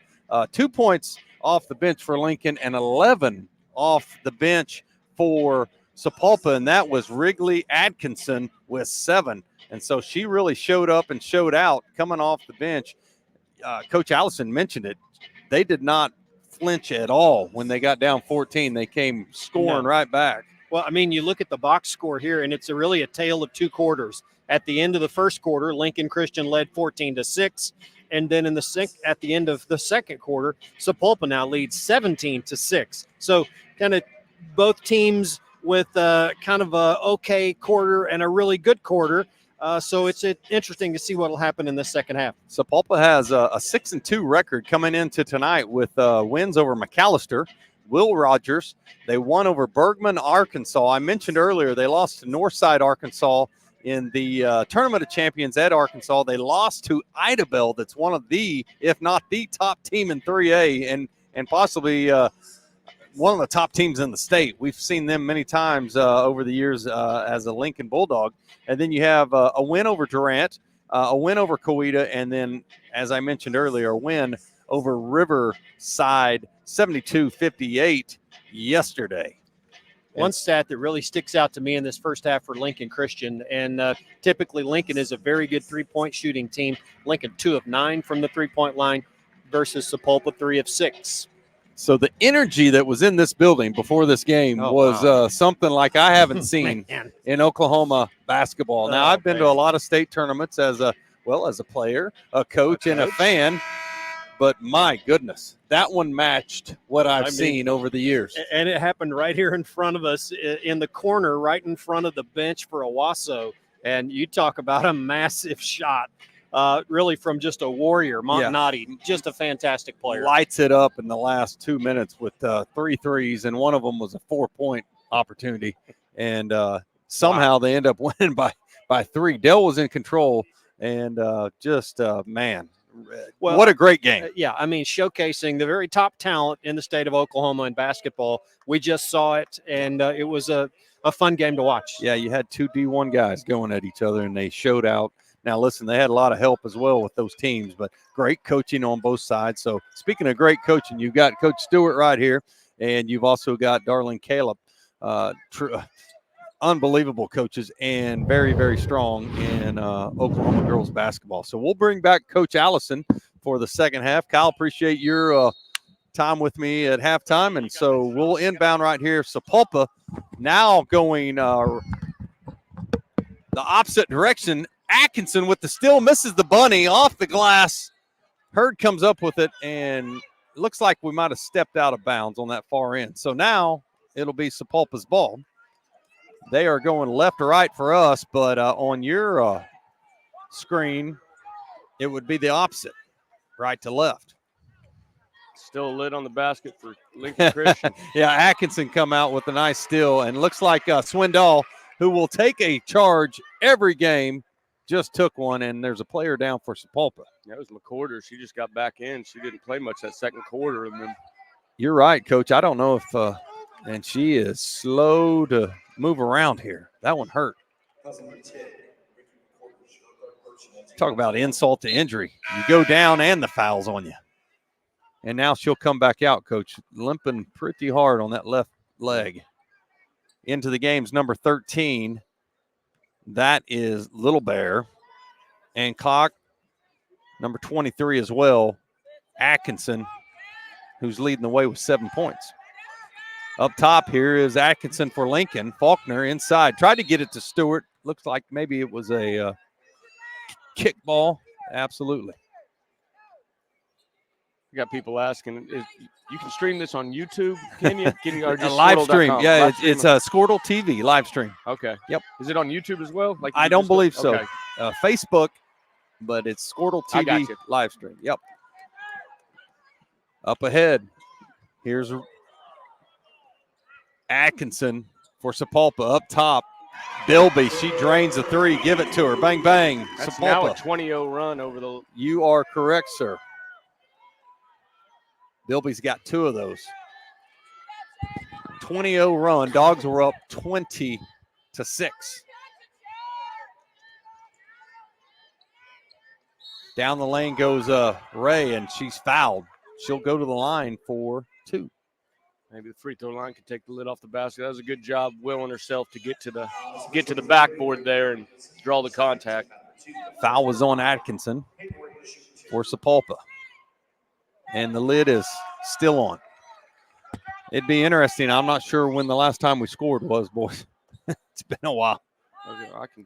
2 points off the bench for Lincoln and 11 off the bench for Sapulpa, and that was Wrigley Atkinson with 7. And so she really showed up and showed out coming off the bench. Coach Allison mentioned it. They did not flinch at all when they got down 14. They came scoring right back. Well, I mean, you look at the box score here, and it's really a tale of 2 quarters. At the end of the first quarter, Lincoln Christian led 14-6. And then at the end of the second quarter, Sapulpa now leads 17-6. So kind of both teams with kind of a okay quarter and a really good quarter. So it's interesting to see what will happen in the second half. Sapulpa has a 6-2 record coming into tonight with wins over McAllister, Will Rogers. They won over Bergman, Arkansas. I mentioned earlier they lost to Northside, Arkansas in the Tournament of Champions at Arkansas. They lost to Idabel, that's one of the, if not the top team in 3A and possibly one of the top teams in the state. We've seen them many times over the years as a Lincoln Bulldog. And then you have a win over Durant, a win over Coweta, and then, as I mentioned earlier, a win over Riverside 72-58 yesterday. One stat that really sticks out to me in this first half for Lincoln Christian, and typically Lincoln is a very good three-point shooting team. Lincoln 2 of 9 from the three-point line versus Sapulpa 3 of 6. So the energy that was in this building before this game was something like I haven't seen in Oklahoma basketball. Now, I've been to a lot of state tournaments as a player, a coach, and a fan, but my goodness, that one matched what I've seen over the years. And it happened right here in front of us in the corner, right in front of the bench for Owasso. And you talk about a massive shot. Really from just a warrior, Montanati, just a fantastic player. Lights it up in the last 2 minutes with 3 threes, and one of them was a 4-point opportunity. And somehow they end up winning by 3. Dell was in control, and man, what a great game. I mean, showcasing the very top talent in the state of Oklahoma in basketball. We just saw it, and it was a fun game to watch. Yeah, you had 2 D1 guys going at each other, and they showed out. Now, listen, they had a lot of help as well with those teams, but great coaching on both sides. So, speaking of great coaching, you've got Coach Stewart right here, and you've also got Darlene Caleb. Unbelievable coaches and very, very strong in Oklahoma girls basketball. So, we'll bring back Coach Allison for the second half. Kyle, appreciate your time with me at halftime, and so we'll inbound right here. Sapulpa now going the opposite direction. Atkinson with the steal, misses the bunny off the glass. Hurd comes up with it, and it looks like we might have stepped out of bounds on that far end. So now it'll be Sapulpa's ball. They are going left to right for us, but on your screen, it would be the opposite, right to left. Still a lid on the basket for Lincoln Christian. Yeah, Atkinson come out with a nice steal, and looks like Swindoll, who will take a charge every game, just took one, and there's a player down for Sapulpa. That was McCorder. She just got back in. She didn't play much that second quarter. And then you're right, Coach. I don't know if and she is slow to move around here. That one hurt. Talk about insult to injury. You go down and the foul's on you. And now she'll come back out, Coach, limping pretty hard on that left leg. Into the game's number 13. That is Little Bear. And clock number 23 as well, Atkinson, who's leading the way with 7 points. Up top here is Atkinson for Lincoln. Faulkner inside. Tried to get it to Stewart. Looks like maybe it was a kickball. Absolutely. We got people asking, you can stream this on YouTube? Can you? Or A just live stream. Squirtle.com? Yeah, Live it's stream? a Squirtle TV live stream. Okay. Yep. Is it on YouTube as well? Like I you don't just- believe so. Okay. Facebook, but it's Squirtle I got TV you. live stream. Yep. Up ahead, here's Atkinson for Sapulpa. Up top, Bilby. She drains the three. Give it to her. Bang, bang. That's now a Sapulpa. 20-0 run over the. You are correct, sir. Bilby's got two of those. 20-0 run. Dogs were up 20-6. Down the lane goes Ray, and she's fouled. She'll go to the line for 2. Maybe the free throw line could take the lid off the basket. That was a good job willing herself to get to the backboard there and draw the contact. Foul was on Atkinson for Sapulpa. And the lid is still on. It'd be interesting. I'm not sure when the last time we scored was, boys. It's been a while. Okay, I can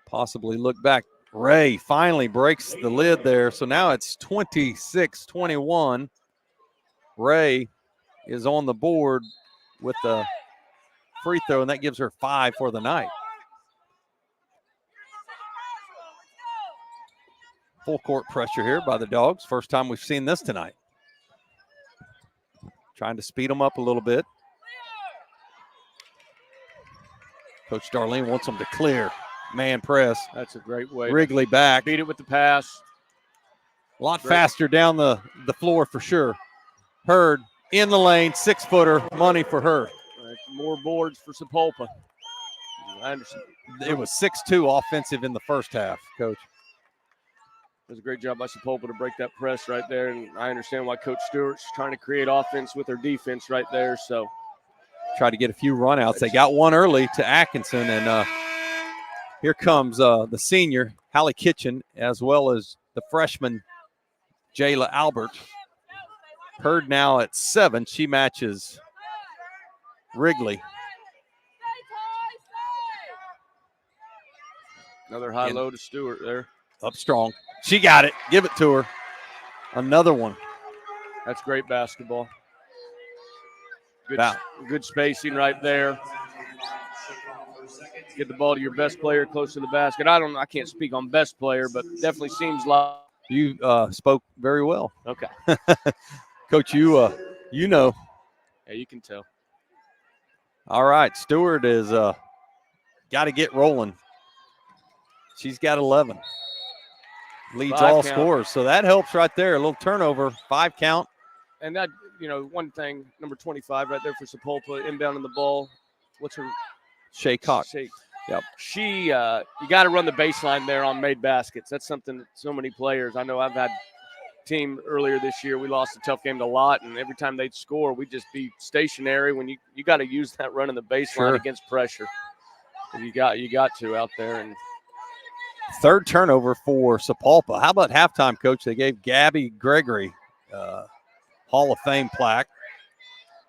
possibly look back. Ray finally breaks the lid there. So now it's 26-21. Ray is on the board with the free throw, and that gives her 5 for the night. Full court pressure here by the Dogs. First time we've seen this tonight. Trying to speed them up a little bit. Coach Darlene wants them to clear. Man press. That's a great way. Wrigley back. Beat it with the pass. A lot faster down the floor for sure. Hurd in the lane, 6-footer, money for her. More boards for Sapulpa. I understand. It was 6-2 offensive in the first half, Coach. It was a great job by Sapulpa to break that press right there, and I understand why Coach Stewart's trying to create offense with her defense right there. So, try to get a few runouts. They got one early to Atkinson, and here comes the senior, Hallie Kitchen, as well as the freshman, Jayla Albert. Hurd now at 7. She matches Wrigley. Another high low to Stewart there. Up strong. She got it. Give it to her. Another one. That's great basketball. Wow. Good spacing right there. Get the ball to your best player close to the basket. I can't speak on best player, but definitely seems like you spoke very well. Okay. Coach, you know. Yeah, you can tell. All right, Stewart is got to get rolling. She's got 11. Leads all scorers, so that helps right there. A little turnover, 5 count. And that, one thing, number 25 right there for Sapulpa, inbounding the ball. What's her? Shay Cox. Yep. She, you got to run the baseline there on made baskets. That's something that so many players. I know I've had team earlier this year. We lost a tough game to Lott, and every time they'd score, we'd just be stationary. When you got to use that run in the baseline against pressure. You got to out there. And third turnover for Sapulpa. How about halftime, Coach? They gave Gabby Gregory Hall of Fame plaque.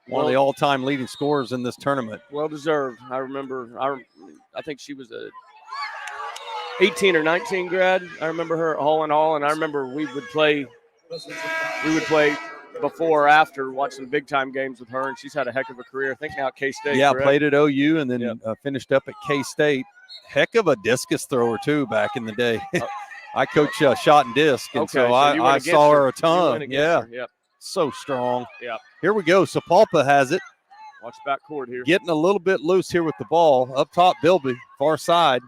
One of the all-time leading scorers in this tournament. Well deserved. I remember. I think she was a 18 or 19 grad. I remember her all in all, and I remember we would play before or after, watch some big-time games with her, and she's had a heck of a career. I think now at K-State. Yeah, correct? played at OU and then finished up at K-State. Heck of a discus thrower, too, back in the day. I coach shot and disc, and so I saw her a ton. Yeah. Yep. So strong. Yeah. Here we go. Sapulpa has it. Watch back court here. Getting a little bit loose here with the ball. Up top, Bilby, far side.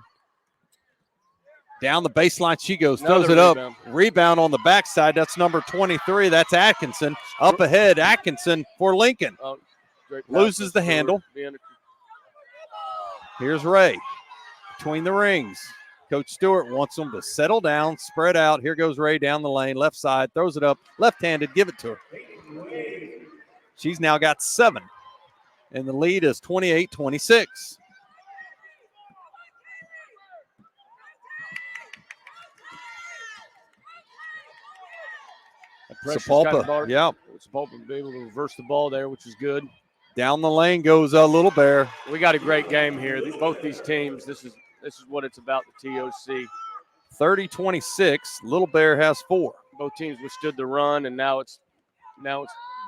Down the baseline she goes. Throws it up. Rebound on the backside. That's number 23. That's Atkinson. Up ahead, Atkinson for Lincoln. Loses the handle. Here's Ray. Between the rings. Coach Stewart wants them to settle down, spread out. Here goes Ray down the lane, left side, throws it up, left-handed, give it to her. She's now got 7, and the lead is 28-26. Sapulpa, yeah. Sapulpa be able to reverse the ball there, which is good. Down the lane goes Little Bear. We got a great game here. Both these teams, this is This is what it's about, the TOC. 30-26. Little Bear has 4. Both teams withstood the run, and now it's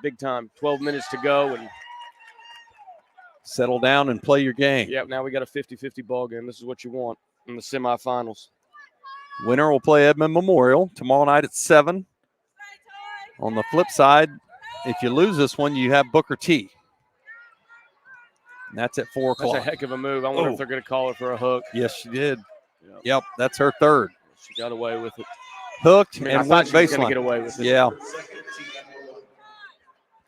big time. 12 minutes to go, and settle down and play your game. Yeah, now we got a 50-50 ball game. This is what you want in the semifinals. Winner will play Edmond Memorial tomorrow night at 7. On the flip side, if you lose this one, you have Booker T. And that's at 4 o'clock. That's a heck of a move. I wonder if they're going to call it for a hook. Yes, she did. Yep, that's her third. She got away with it. Hooked I and thought went she was going baseline. to get away with it. Yeah.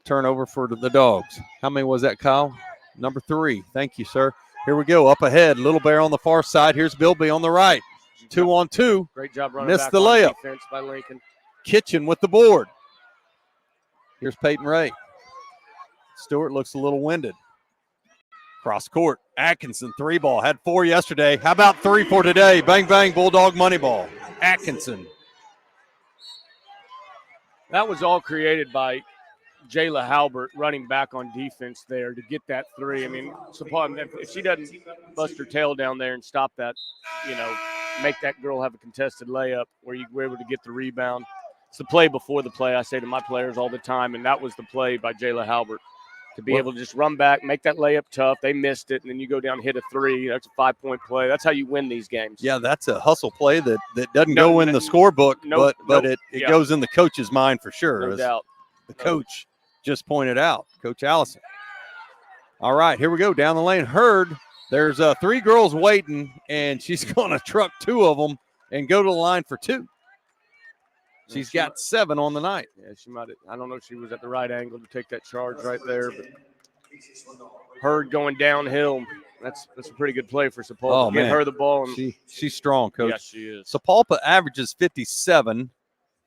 Turnover for the Dogs. How many was that, Kyle? Number 3. Thank you, sir. Here we go. Up ahead. Little Bear on the far side. Here's Bilby on the right. 2-on-2. Great job running Missed back the on layup. defense by Lincoln. Kitchen with the board. Here's Peyton Ray. Stewart looks a little winded. Cross court. Atkinson, 3 ball. Had 4 yesterday. How about 3 for today? Bang, bang, Bulldog money ball. Atkinson. That was all created by Jayla Halbert running back on defense there to get that 3. I mean, if she doesn't bust her tail down there and stop that, make that girl have a contested layup where you were able to get the rebound. It's the play before the play. I say to my players all the time, and that was the play by Jayla Halbert. To be able to just run back, make that layup tough. They missed it, and then you go down and hit a 3. That's a 5-point play. That's how you win these games. Yeah, that's a hustle play that doesn't go in the scorebook, but it goes in the coach's mind for sure. No doubt. The coach just pointed out, Coach Allison. All right, here we go down the lane. Hurd, there's 3 girls waiting, and she's going to truck 2 of them and go to the line for 2. She's got 7 on the night. Yeah, she might have. I don't know if she was at the right angle to take that charge right there, but Hurd going downhill. That's a pretty good play for Sapulpa. Oh, Get man. her the ball. And She's strong, Coach. Yes, she is. Sapulpa averages 57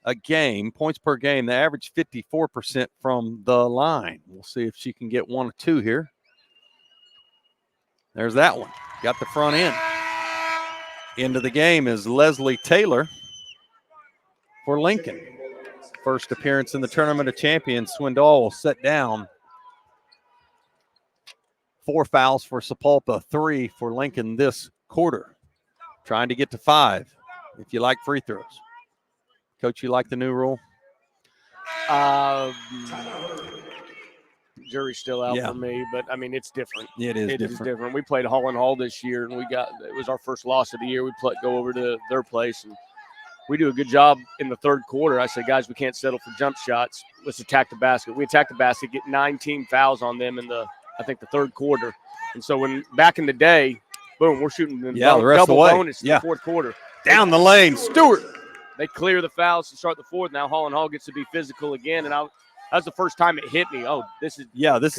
a game, points per game. They average 54% from the line. We'll see if she can get 1 or 2 here. There's that one. Got the front end. Into the game is Leslie Taylor for Lincoln. First appearance in the Tournament of Champions. Swindoll will set down. 4 fouls for Sapulpa, 3 for Lincoln this quarter. Trying to get to 5 if you like free throws. Coach, you like the new rule? Jury's still out for me, but I mean it's different. It is It is different. different. We played Hall and Hall this year, and it was our first loss of the year. We go over to their place, and we do a good job in the third quarter. I say, guys, we can't settle for jump shots. Let's attack the basket. We attack the basket, get 9 team fouls on them in the third quarter. And so when back in the day, boom, we're shooting the the rest of the double way. bonus in the fourth quarter. Down the lane, Stewart. They clear the fouls to start the fourth. Now Hall and Hall gets to be physical again, and that was the first time it hit me. Oh, this is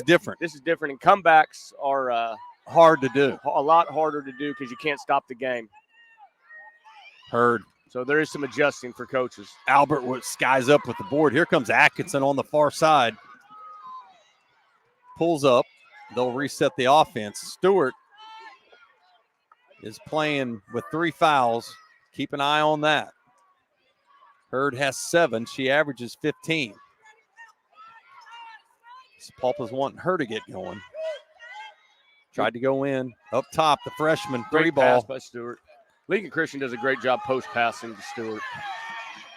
different. This is different, and comebacks are hard to do. A lot harder to do because you can't stop the game. Hurd. So there is some adjusting for coaches. Albert skies up with the board. Here comes Atkinson on the far side. Pulls up. They'll reset the offense. Stewart is playing with 3 fouls. Keep an eye on that. Hurd has 7. She averages 15. Sapulpa's wanting her to get going. Tried to go in. Up top, the freshman, 3 Great ball. pass by Stewart. Lincoln Christian does a great job post passing to Stewart.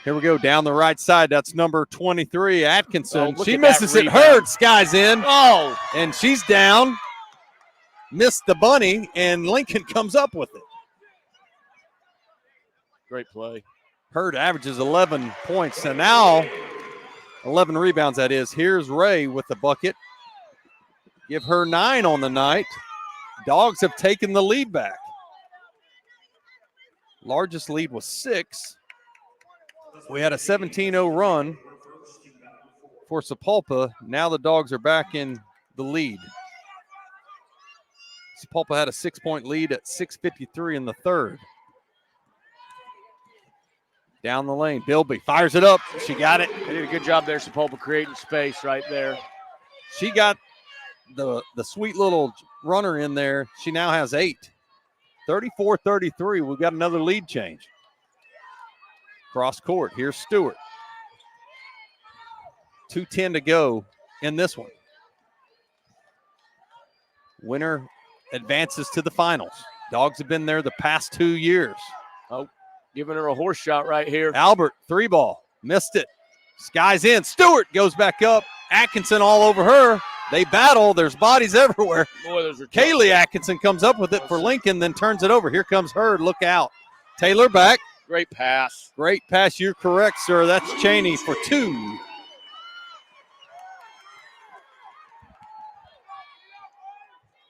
Here we go down the right side. That's number 23, Atkinson. Oh, She look at misses that it. rebound. Hurd skies in. Oh! And she's down. Missed the bunny, and Lincoln comes up with it. Great play. Hurd averages 11 points. And now 11 rebounds, that is. Here's Ray with the bucket. Give her 9 on the night. Dogs have taken the lead back. Largest lead was 6. We had a 17-0 run for Sapulpa. Now the Dogs are back in the lead. Sapulpa had a 6-point lead at 6:53 in the third. Down the lane, Bilby fires it up. She got it. They did a good job there, Sapulpa, creating space right there. She got the sweet little runner in there. She now has 8. 34-33. We've got another lead change. Cross court. Here's Stewart. 2:10 to go in this one. Winner advances to the finals. Dogs have been there the past 2 years. Oh, giving her a horse shot right here. Albert, 3-ball, missed it. Sky's in. Stewart goes back up. Atkinson all over her. They battle. There's bodies everywhere. Boy, those are Kaylee Atkinson comes up with it for Lincoln, then turns it over. Here comes Hurd. Look out. Taylor back. Great pass. Great pass. You're correct, sir. That's Cheney for 2.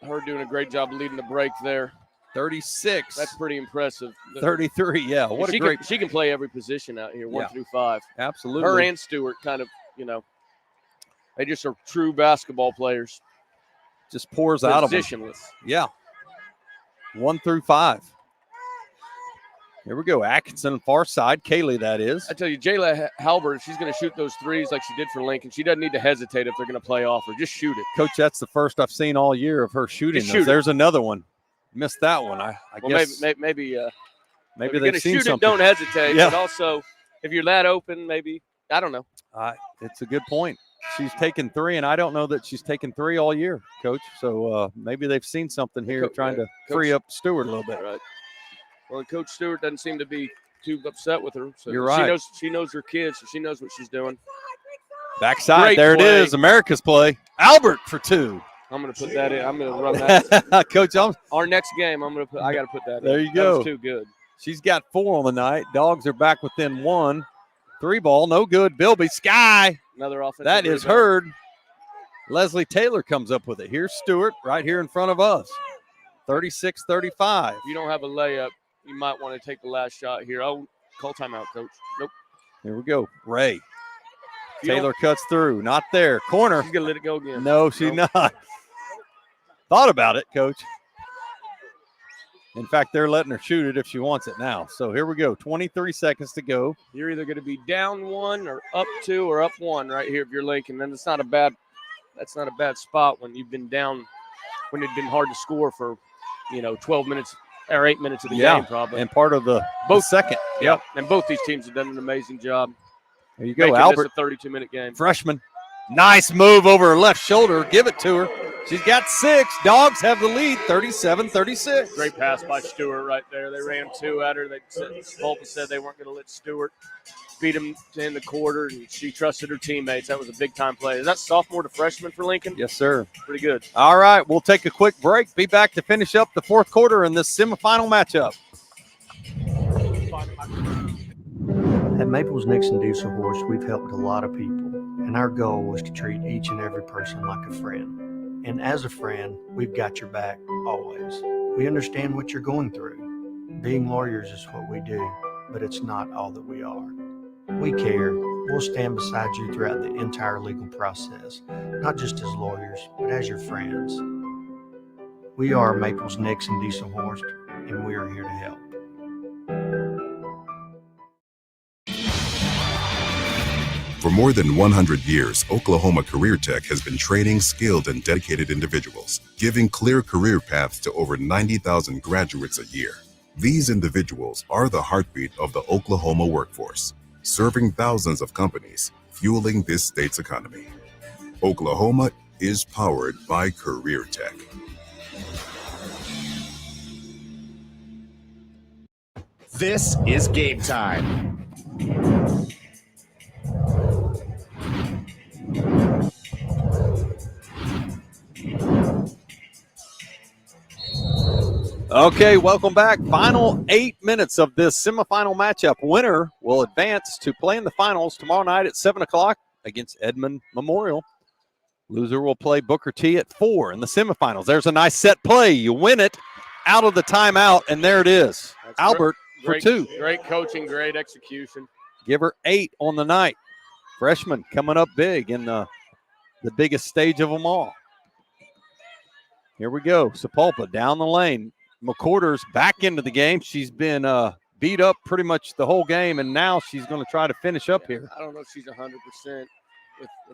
Hurd doing a great job leading the break there. 36. That's pretty impressive. 33, yeah. What a great. She can play every position out here, 1 through 5. Absolutely. Her and Stewart kind of, they just are true basketball players. Just pours out of them. Positionless. Yeah. 1 through 5. Here we go. Atkinson, far side. Kaylee, that is. I tell you, Jayla Halbert, if she's going to shoot those threes like she did for Lincoln, she doesn't need to hesitate if they're going to play off her. Just shoot it. Coach, that's the first I've seen all year of her shooting. There's another one. Missed that one. I guess. Maybe they've seen shoot something. It, don't hesitate. Yeah. But also, if you're that open, maybe, I don't know. It's a good point. She's taken 3, and I don't know that she's taken 3 all year, Coach. So maybe they've seen something here trying to free up Stewart a little bit. Right. Well, Coach Stewart doesn't seem to be too upset with her. So You're right. She knows her kids, so she knows what she's doing. Backside, Great there play. it is. America's play. Albert for 2. I'm going to put that in. I'm going to run that. Coach, our next game, I got to put that in. There you That go. was too good. She's got 4 on the night. Dogs are back within 1. 3-ball, no good. Bilby, Sky. Another offensive That is rebound. Hurd. Leslie Taylor comes up with it. Here's Stewart right here in front of us. 36-35. If you don't have a layup, you might want to take the last shot here. Oh, call timeout, Coach. Nope. Here we go. Ray. Taylor cuts through. Not there. Corner. She's going to let it go again. No, she's not. Thought about it, Coach. In fact, they're letting her shoot it if she wants it now. So here we go. 23 seconds to go. You're either going to be down 1 or up 2 or up 1 right here if you're Lincoln. Then that's not a bad spot when you've been down, when it'd been hard to score for, 12 minutes or 8 minutes of the game probably. And part of the second. Yeah. And both these teams have done an amazing job. There you go, making Albert. This a 32-minute game. Freshman. Nice move over her left shoulder. Give it to her. She's got 6. Dogs have the lead, 37-36. Great pass by Stewart right there. They ran 2 at her. Sapulpa said they weren't going to let Stewart beat him to end the quarter, and she trusted her teammates. That was a big-time play. Is that sophomore to freshman for Lincoln? Yes, sir. Pretty good. All right, we'll take a quick break. Be back to finish up the 4th quarter in this semifinal matchup. At Maples Nixon Diesel Horse, we've helped a lot of people, and our goal was to treat each and every person like a friend. And as a friend, we've got your back always. We understand what you're going through. Being lawyers is what we do, but it's not all that we are. We care. We'll stand beside you throughout the entire legal process, not just as lawyers, but as your friends. We are Maples Nixon Diesel Horse, and we are here to help. For more than 100 years, Oklahoma Career Tech has been training skilled and dedicated individuals, giving clear career paths to over 90,000 graduates a year. These individuals are the heartbeat of the Oklahoma workforce, serving thousands of companies, fueling this state's economy. Oklahoma is powered by Career Tech. This is game time. Okay, welcome back. Final 8 minutes of this semifinal matchup. Winner will advance to play in the finals tomorrow night at 7 o'clock against Edmond Memorial. Loser will play Booker T at 4 in the semifinals. There's a nice set play. You win it out of the timeout, and there it is. That's Albert great, for 2. Great coaching, great execution. Give her 8 on the night. Freshman coming up big in the biggest stage of them all. Here we go. Sapulpa down the lane. McCorder's back into the game. She's been beat up pretty much the whole game, and now she's going to try to finish up here. I don't know if she's 100%.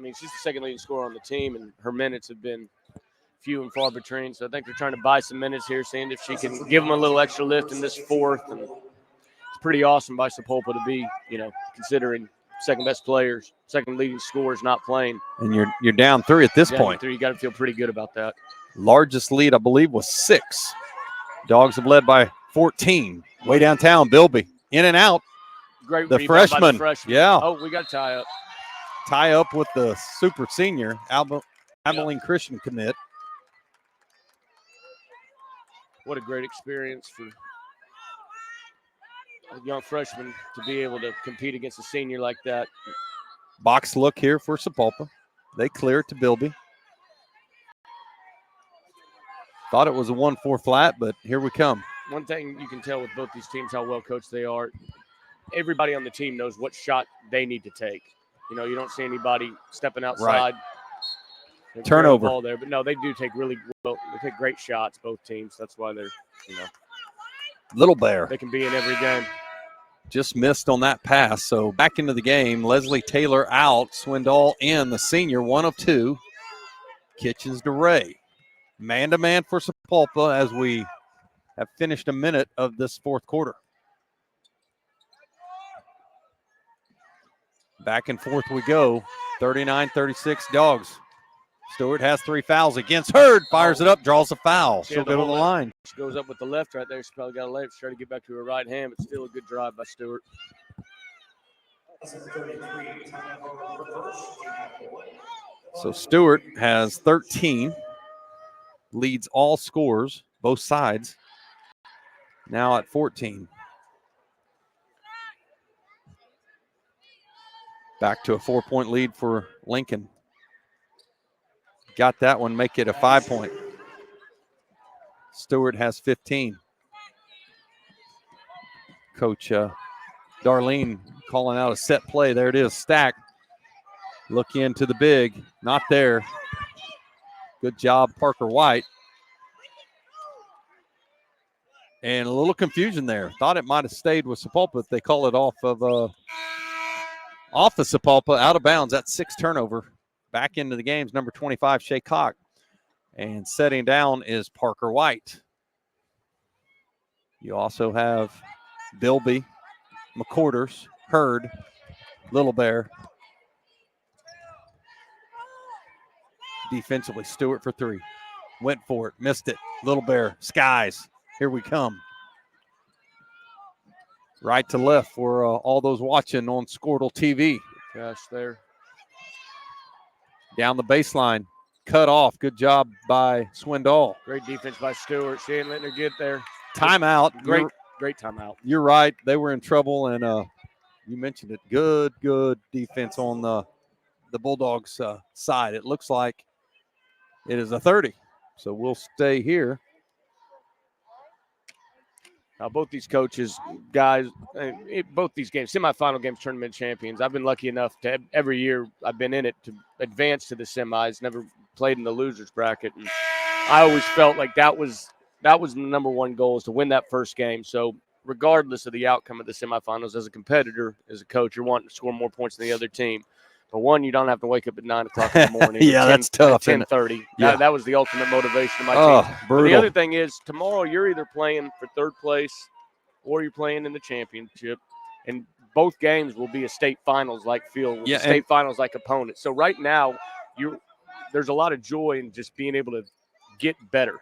She's the second leading scorer on the team, and her minutes have been few and far between. So I think they're trying to buy some minutes here, seeing if she can give them a little extra lift in this 4th. And it's pretty awesome by Sapulpa to be, considering second best players, second leading scorers not playing. And you're down 3 at this point. 3, you got to feel pretty good about that. Largest lead, I believe, was 6. Dogs have led by 14. Way downtown, Bilby. In and out. Great The rebound by freshman. the freshman. Yeah. Oh, we got to tie up. Tie up with the super senior, Abilene Christian commit. What a great experience for a young freshman to be able to compete against a senior like that. Box look here for Sapulpa. They clear it to Bilby. Thought it was a 1-4 flat, but here we come. One thing you can tell with both these teams how well coached they are. Everybody on the team knows what shot they need to take. You know, you don't see anybody stepping outside. Right. Turnover. Ball there, but no, they do take really well. They take great shots, both teams. That's why they're, Little Bear. they can be in every game. Just missed on that pass. So back into the game. Leslie Taylor out. Swindoll in, the senior, 1 of 2. Kitchens to Ray. Man-to-man for Sapulpa as we have finished a minute of this fourth quarter. Back and forth we go. 39-36 Dogs. Stewart has 3 fouls against Hurd. Fires it up, draws a foul. She'll go to the line. She goes up with the left right there. She probably got a left. She's trying to get back to her right hand, but still a good drive by Stewart. So Stewart has 13. Leads all scores, both sides. Now at 14. Back to a 4-point lead for Lincoln. Got that one, make it a 5-point. Stewart has 15. Coach Darlene calling out a set play. There it is, Stack. Look into the big, not there. Good job, Parker White. And a little confusion there. Thought it might have stayed with Sapulpa. They call it off of Sapulpa, out of bounds. That's 6 turnover. Back into the game's number 25, Shay Cock. And setting down is Parker White. You also have Bilby, McCorders, Hurd, Little Bear. Defensively, Stewart for 3. Went for it, missed it. Little Bear, skies. Here we come. Right to left for all those watching on Squirtle TV. Gosh, there. Down the baseline, cut off. Good job by Swindoll. Great defense by Stewart. She ain't letting her get there. Timeout. Great timeout. You're right. They were in trouble, and you mentioned it. Good defense on the Bulldogs' side. It looks like it is a 30, so we'll stay here. Now, both these coaches, guys, both these games, semifinal games, tournament champions. I've been lucky enough to every year I've been in it to advance to the semis. Never played in the losers bracket, and I always felt like that was the number one goal, is to win that first game. So, regardless of the outcome of the semifinals, as a competitor, as a coach, you're wanting to score more points than the other team. But one, you don't have to wake up at 9 o'clock in the morning. Yeah, that's tough. 10:30. Yeah. That was the ultimate motivation of my team. Brutal. But the other thing is, tomorrow you're either playing for third place or you're playing in the championship. And both games will be a state finals-like field with a state finals-like opponent. So right now, there's a lot of joy in just being able to get better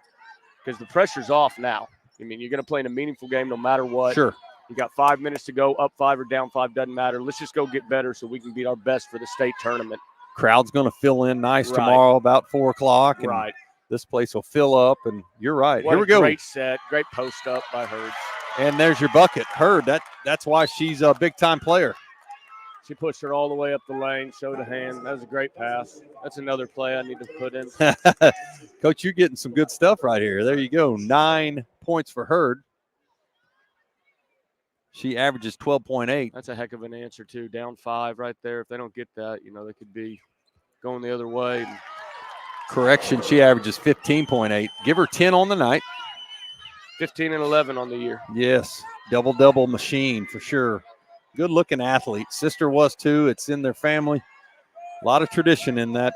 because the pressure's off now. I mean, you're going to play in a meaningful game no matter what. Sure. You got 5 minutes to go, up 5 or down 5, doesn't matter. Let's just go get better so we can be our best for the state tournament. Crowd's going to fill in nice tomorrow about 4 o'clock. And right. This place will fill up, and you're right. What Here we go. Great set, great post up by Hurd. And there's your bucket. Hurd, that's why she's a big-time player. She pushed her all the way up the lane, showed a hand. That was a great pass. That's another play I need to put in. Coach, you're getting some good stuff right here. There you go. 9 points for Hurd. She averages 12.8. That's a heck of an answer, too. Down 5 right there. If they don't get that, they could be going the other way. Correction, she averages 15.8. Give her 10 on the night. 15 and 11 on the year. Yes, double machine for sure. Good-looking athlete. Sister was, too. It's in their family. A lot of tradition in that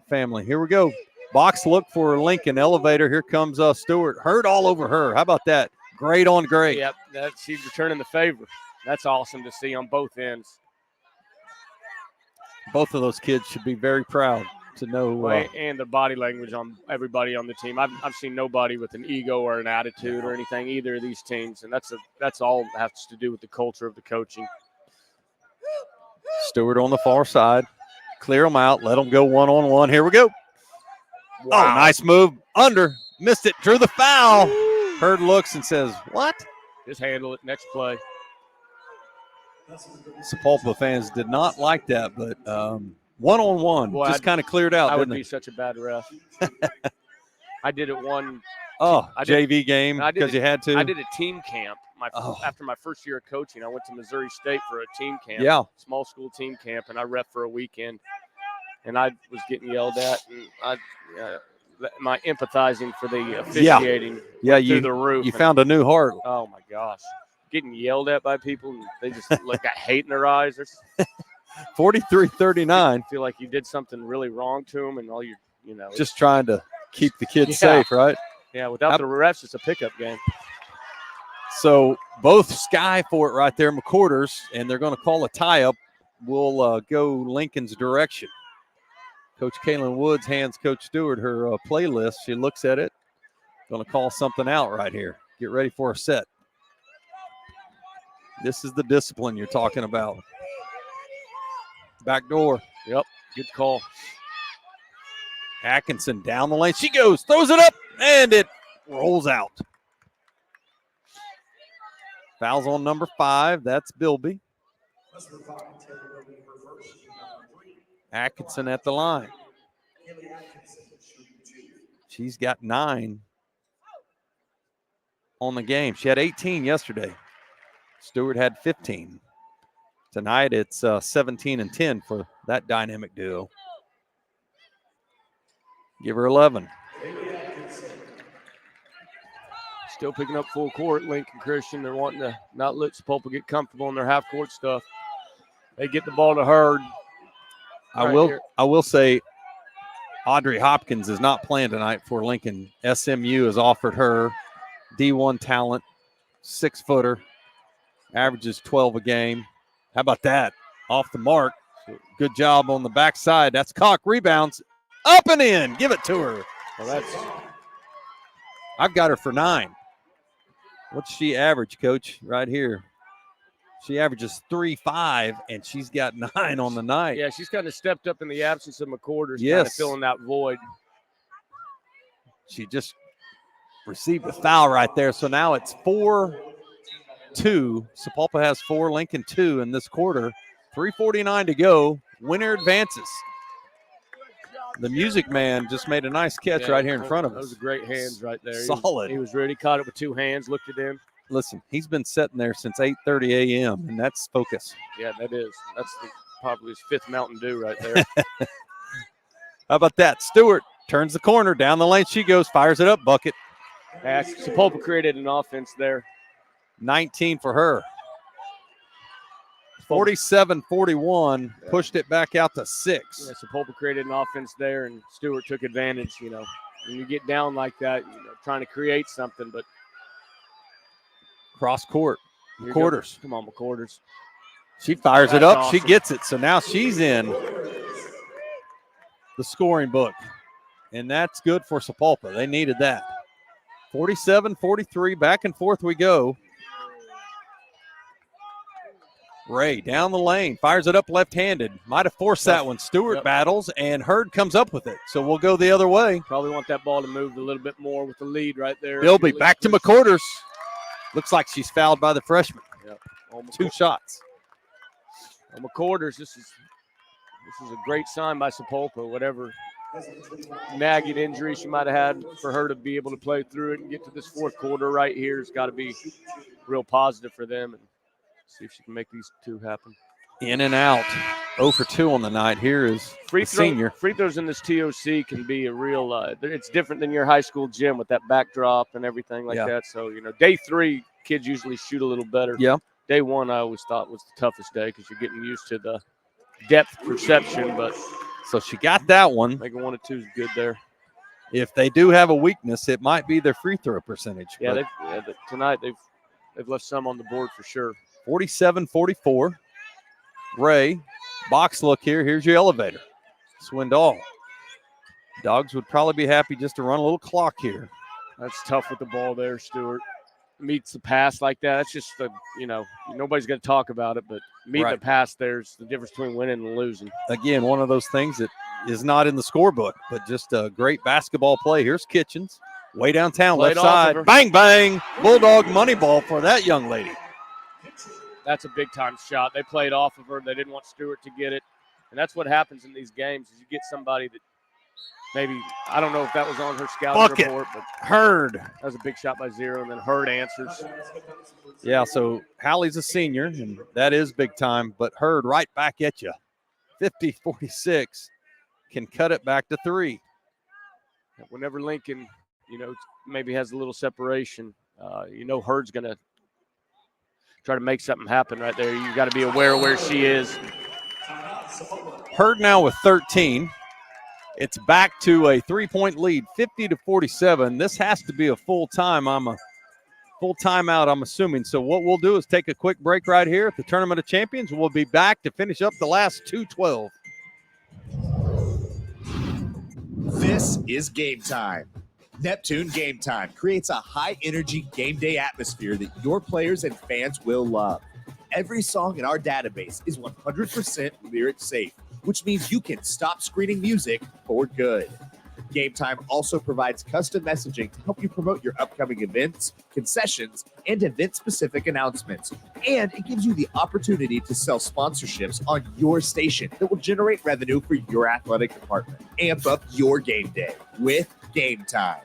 family. Here we go. Box look for Lincoln. Elevator. Here comes Stewart. Hurd all over her. How about that? Great on great. Yep, she's returning the favor. That's awesome to see on both ends. Both of those kids should be very proud. to know. Well, and the body language on everybody on the team. I've seen nobody with an ego or an attitude or anything either of these teams, and that's all has to do with the culture of the coaching. Stewart on the far side. Clear them out. Let them go one-on-one. Here we go. Wow. Oh, nice move. Under. Missed it. Drew the foul. Hurd looks and says, what? Just handle it. Next play. Sapulpa fans did not like that, but one-on-one Boy, just kind of cleared out, I would didn't be it? such a bad ref. I did it one. JV game because you had to? I did a team camp. After my first year of coaching, I went to Missouri State for a team camp. Yeah. Small school team camp, and I ref for a weekend. And I was getting yelled at, and my empathizing for the officiating went through the roof. You found a new heart. Oh, my gosh. Getting yelled at by people, and they just got hate in their eyes. 43-39. Feel like you did something really wrong to them, and all just trying to keep the kids safe, right? Yeah, without the refs, it's a pickup game. So both sky for it right there, McCorders, and they're going to call a tie-up. We'll go Lincoln's direction. Coach Kaylin Woods hands Coach Stewart her playlist. She looks at it. Going to call something out right here. Get ready for a set. This is the discipline you're talking about. Back door. Yep, good call. Atkinson down the lane. She goes, throws it up, and it rolls out. Fouls on number 5. That's Bilby. Atkinson at the line. She's got 9 on the game. She had 18 yesterday. Stewart had 15. Tonight it's 17 and 10 for that dynamic duo. Give her 11. Still picking up full court, Lincoln Christian. They're wanting to not let Sapulpa get comfortable in their half court stuff. They get the ball to Hurd. I will say Audrey Hopkins is not playing tonight for Lincoln. SMU has offered her D1 talent, 6-footer, averages 12 a game. How about that? Off the mark. Good job on the backside. That's Cock. Rebounds. Up and in. Give it to her. Well, I've got her for 9. What's she average, Coach? Right here. She averages 3.5, and she's got 9 on the night. Yeah, she's kind of stepped up in the absence of McCorders, kind Yes. of filling that void. She just received a foul right there. So now it's 4-2. Sapulpa has 4, Lincoln 2 in this quarter. 3:49 to go. Winner advances. The music man just made a nice catch right here in front of us. Those are great hands right there. Solid. He was ready, caught it with 2 hands, looked at him. Listen, he's been sitting there since 8:30 a.m., and that's focus. Yeah, that is. That's probably his 5th Mountain Dew right there. How about that? Stewart turns the corner, down the lane she goes, fires it up, bucket. Sapulpa created an offense there. 19 for her. 47-41, pushed it back out to 6. Yeah, Sapulpa created an offense there, and Stewart took advantage. When you get down like that, trying to create something, but cross court, McCorders. Come on, McCorders. She fires it up. Awesome. She gets it. So now she's in the scoring book, and that's good for Sapulpa. They needed that. 47-43, back and forth we go. Ray down the lane, fires it up left-handed. Might have forced that one. Stewart battles, and Hurd comes up with it. So we'll go the other way. Probably want that ball to move a little bit more with the lead right there. Bilby back to McCorders. Looks like she's fouled by the freshman. Yep. 2 shots. McCorders, this is a great sign by Sapulpa. Whatever nagging injury she might have had, for her to be able to play through it and get to this 4th quarter right here has got to be real positive for them. And see if she can make these 2 happen. In and out. 0 for 2 on the night. Here is the senior. Free throws in this TOC can be a real it's different than your high school gym with that backdrop and everything like that. So, day 3, kids usually shoot a little better. Yeah. Day 1, I always thought was the toughest day because you're getting used to the depth perception. But so she got that one. Making 1 or 2 is good there. If they do have a weakness, it might be their free throw percentage. Yeah, tonight they've left some on the board for sure. 47-44. Ray, box look here. Here's your elevator. Swindoll Dogs would probably be happy just to run a little clock here. That's tough with the ball there, Stewart. Meets the pass like that. That's just nobody's going to talk about it, but meeting the pass there's the difference between winning and losing. Again, one of those things that is not in the scorebook, but just a great basketball play. Here's Kitchens, way downtown, Played left off side. of her. Bang, bang. Bulldog money ball for that young lady. That's a big-time shot. They played off of her. They didn't want Stewart to get it. And that's what happens in these games is you get somebody that maybe, I don't know if that was on her scouting report, but Hurd. That was a big shot by Zero, and then Hurd answers. Yeah, so Hallie's a senior, and that is big time, but Hurd right back at you. 50-46, can cut it back to 3. Whenever Lincoln, maybe has a little separation, Hurd's going to try to make something happen right there. You got to be aware of where she is. Hurd now with 13. It's back to a 3-point lead, 50-47. This has to be a full timeout, I'm assuming. So what we'll do is take a quick break right here at the Tournament of Champions. We'll be back to finish up the last 2:12. This is Game Time. Neptune Game Time creates a high-energy game day atmosphere that your players and fans will love. Every song in our database is 100% lyric safe, which means you can stop screening music for good. Game Time also provides custom messaging to help you promote your upcoming events, concessions, and event-specific announcements. And it gives you the opportunity to sell sponsorships on your station that will generate revenue for your athletic department. Amp up your game day with Game Time.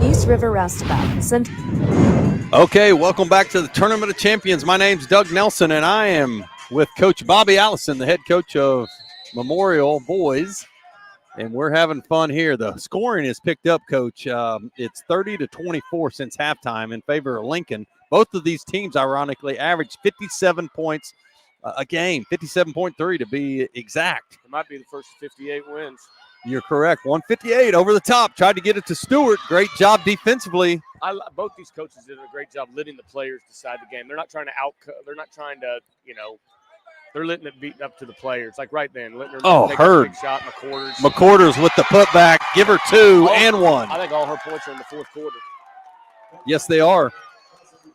East River Roustabout. Okay, welcome back to the Tournament of Champions. My name's Doug Nelson, and I am with Coach Bobby Allison, the head coach of Memorial Boys, and we're having fun here. The scoring is picked up, Coach. It's 30-24 since halftime in favor of Lincoln. Both of these teams, ironically, averaged 57 points a game, 57.3 to be exact. It might be the first 58 wins. You're correct. 158 over the top. Tried to get it to Stewart. Great job defensively. Both these coaches did a great job letting the players decide the game. They're not trying to they're not trying to, they're letting it beat up to the players. Like right then, letting her take a big shot. McQuarters with the putback. Give her 2 and 1. I think all her points are in the fourth quarter. Yes, they are.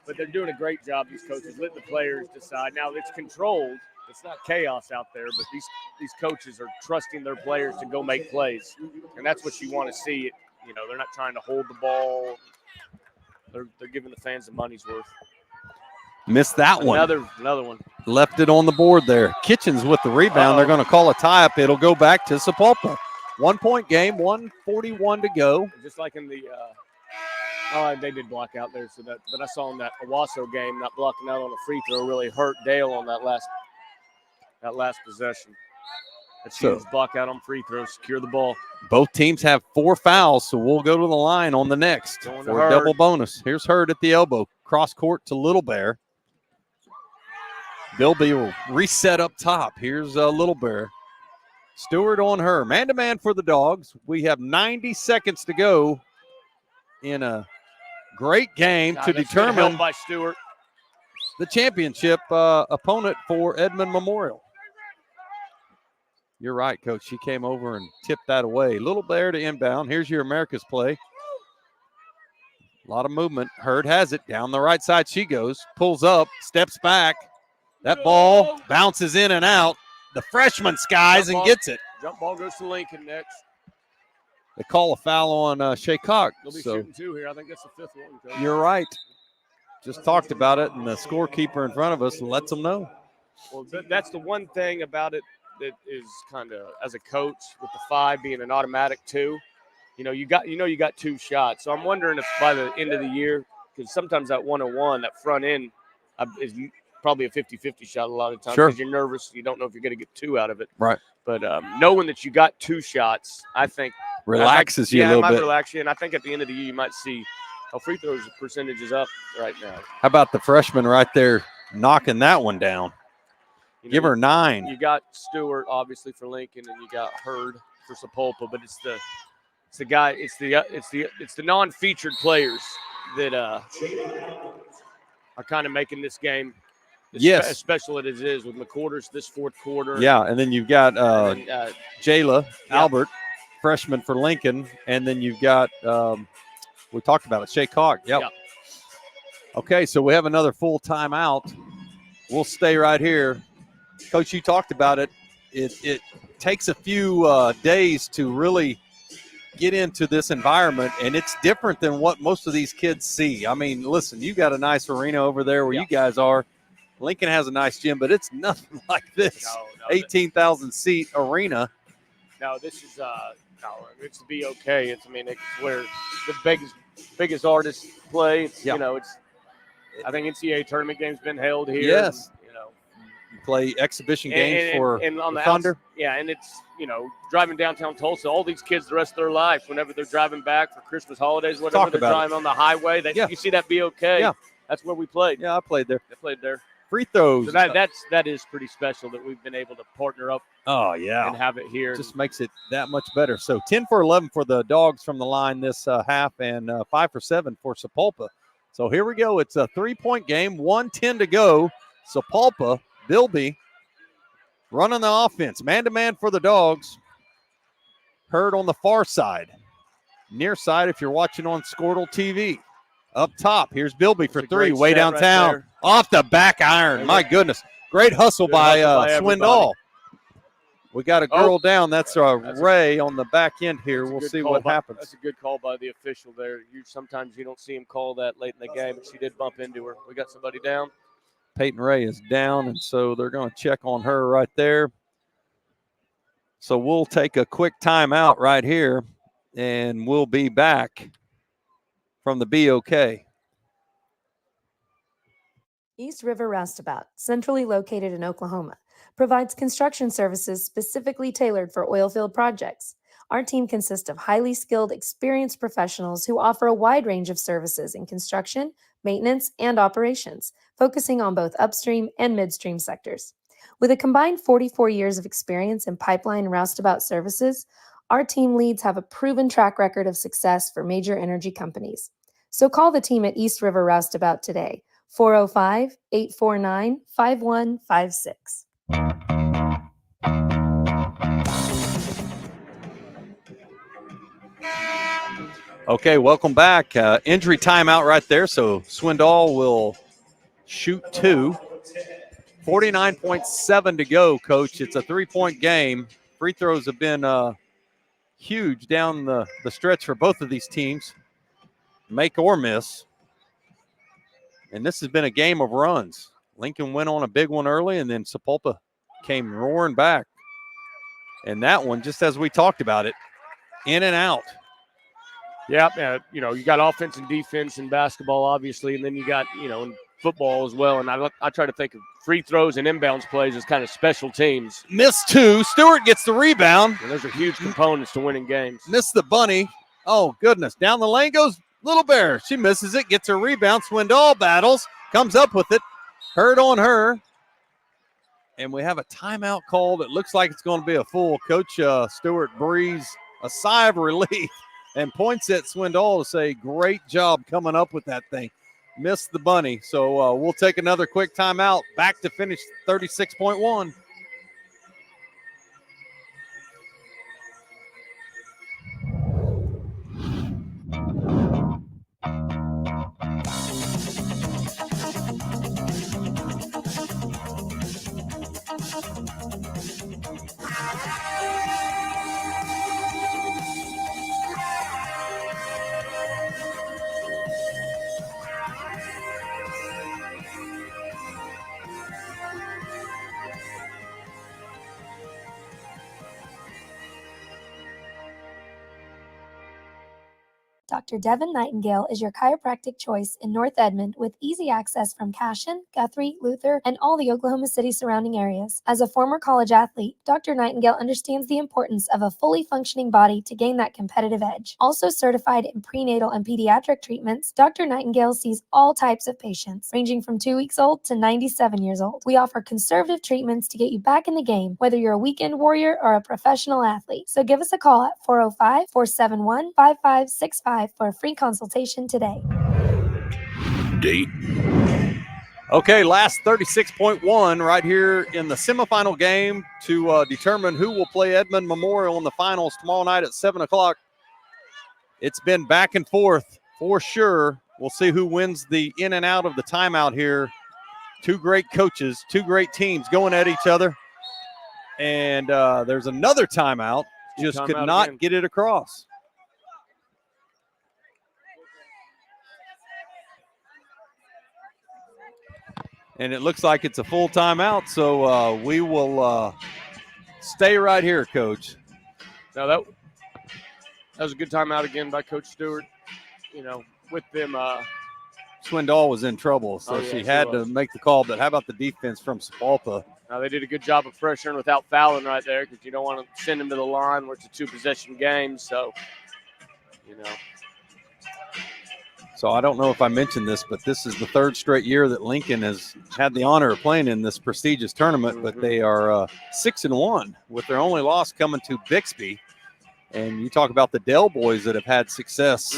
But they're doing a great job, these coaches, letting the players decide. Now, it's controlled. It's not chaos out there, but these coaches are trusting their players to go make plays. And that's what you want to see. They're not trying to hold the ball. They're giving the fans the money's worth. Missed that one. Another one. Left it on the board there. Kitchens with the rebound. They're going to call a tie-up. It'll go back to Sapulpa. 1-point game, 1:41 to go. Just like in the they did block out there, but I saw in that Owasso game, not blocking out on a free throw really hurt Dale on that last possession. Let's block out on free throws, secure the ball. Both teams have 4 fouls, so we'll go to the line on the next for a double bonus. Here's Hurd at the elbow. Cross court to Little Bear. Bilby will reset up top. Here's Little Bear. Stewart on her. Man-to-man for the Dogs. We have 90 seconds to go in a great game to determine by Stewart. The championship opponent for Edmond Memorial. You're right, Coach. She came over and tipped that away. Little Bear to inbound. Here's your America's play. A lot of movement. Hurd has it. Down the right side she goes. Pulls up. Steps back. That ball bounces in and out. The freshman skies and gets it. Jump ball goes to Lincoln next. They call a foul on Shaycock. They'll be shooting 2 here. I think that's the 5th one, Coach. You're right. Just talked about it, and the scorekeeper in front of us lets them know. Well, that's the one thing about it that is kind of, as a coach, with the 5 being an automatic 2, you got 2 shots. So I'm wondering if by the end of the year, because sometimes that 101, that front end is probably a 50-50 shot a lot of times because you're nervous. You don't know if you're going to get 2 out of it. Right. But knowing that you got 2 shots, I think relaxes you a it little might bit. relax you, and I think at the end of the year you might see how free throws percentage is up right now. How about the freshman right there knocking that one down? Give her 9. You got Stewart obviously for Lincoln, and you got Hurd for Sapulpa, but it's the non-featured players that are kind of making this game as special as it is with McQuarters this fourth quarter. Yeah, and then you've got Jayla Albert, freshman for Lincoln, and then you've got we talked about it, Shea Cock. Yep. Okay, so we have another full timeout. We'll stay right here. Coach, you talked about it. It takes a few days to really get into this environment, and it's different than what most of these kids see. I mean, listen, you got a nice arena over there where you guys are. Lincoln has a nice gym, but it's nothing like this. 18,000 seat arena. No, this is it's the BOK. It's where the biggest artists play. It's, I think NCAA tournament games been held here. Yes. You play exhibition games for the Thunder. And it's, driving downtown Tulsa, all these kids the rest of their life, whenever they're driving back for Christmas holidays, whatever, they're driving on the highway. You see that BOK. Yeah. That's where we played. Yeah, I played there. I played there. Free throws. So that is pretty special that we've been able to partner up. Oh, yeah. And have it here. Just makes it that much better. So 10 for 11 for the Dogs from the line this half, and 5 for 7 for Sapulpa. So here we go. It's a 3-point game, 1:10 to go. Sapulpa, Bilby running the offense. Man-to-man for the Dogs. Hurd on the far side. Near side if you're watching on Squirtle TV. Up top, here's Bilby for 3, way downtown. Right off the back iron. My goodness. Great hustle by Swindoll. We got a girl down. That's Ray on the back end here. We'll see what happens. That's a good call by the official there. Sometimes you don't see him call that late in the game, but she did bump into her. We got somebody down. Peyton Ray is down, and so they're going to check on her right there. So we'll take a quick timeout right here, and we'll be back from the BOK. East River Roustabout, centrally located in Oklahoma, provides construction services specifically tailored for oilfield projects. Our team consists of highly skilled, experienced professionals who offer a wide range of services in construction, maintenance, and operations, focusing on both upstream and midstream sectors. With a combined 44 years of experience in pipeline and roustabout services, our team leads have a proven track record of success for major energy companies. So call the team at East River Roustabout today, 405-849-5156. Okay, welcome back. Injury timeout right there, so Swindoll will shoot 2. 49.7 to go, Coach. It's a 3-point game. Free throws have been huge down the stretch for both of these teams, make or miss. And this has been a game of runs. Lincoln went on a big one early, and then Sapulpa came roaring back. And that one, just as we talked about it, in and out. Yeah, you got offense and defense in basketball, obviously, and then you got, in football as well. And I try to think of free throws and inbounds plays as kind of special teams. Missed 2. Stewart gets the rebound. And those are huge components to winning games. Missed the bunny. Oh, goodness. Down the lane goes Little Bear. She misses it, gets her rebound. Swindoll battles, comes up with it. Hurd on her. And we have a timeout called. It looks like it's going to be a full. Coach Stewart breathes a sigh of relief and points at Swindoll to say, great job coming up with that thing. Missed the bunny. So we'll take another quick timeout. Back to finish 36.1. Dr. Devin Nightingale is your chiropractic choice in North Edmond with easy access from Cashion, Guthrie, Luther, and all the Oklahoma City surrounding areas. As a former college athlete, Dr. Nightingale understands the importance of a fully functioning body to gain that competitive edge. Also certified in prenatal and pediatric treatments, Dr. Nightingale sees all types of patients, ranging from 2 weeks old to 97 years old. We offer conservative treatments to get you back in the game, whether you're a weekend warrior or a professional athlete. So give us a call at 405-471-5565 for a free consultation today. Date. Okay, last 36.1 right here in the semifinal game to determine who will play Edmond Memorial in the finals tomorrow night at 7 o'clock. It's been back and forth for sure. We'll see who wins the in and out of the timeout here. Two great coaches, two great teams going at each other. And there's another timeout. Just could not get it across. And it looks like it's a full timeout, so we will stay right here, Coach. No, that was a good timeout again by Coach Stewart. You know, with them. Swindoll was in trouble, so she had to make the call. But how about the defense from Sapulpa? Now they did a good job of pressuring without fouling right there because you don't want to send them to the line where it's a two-possession game. So, you know. So I don't know if I mentioned this, but this is the third straight year that Lincoln has had the honor of playing in this prestigious tournament. But they are 6-1 with their only loss coming to Bixby. And you talk about the Dell boys that have had success.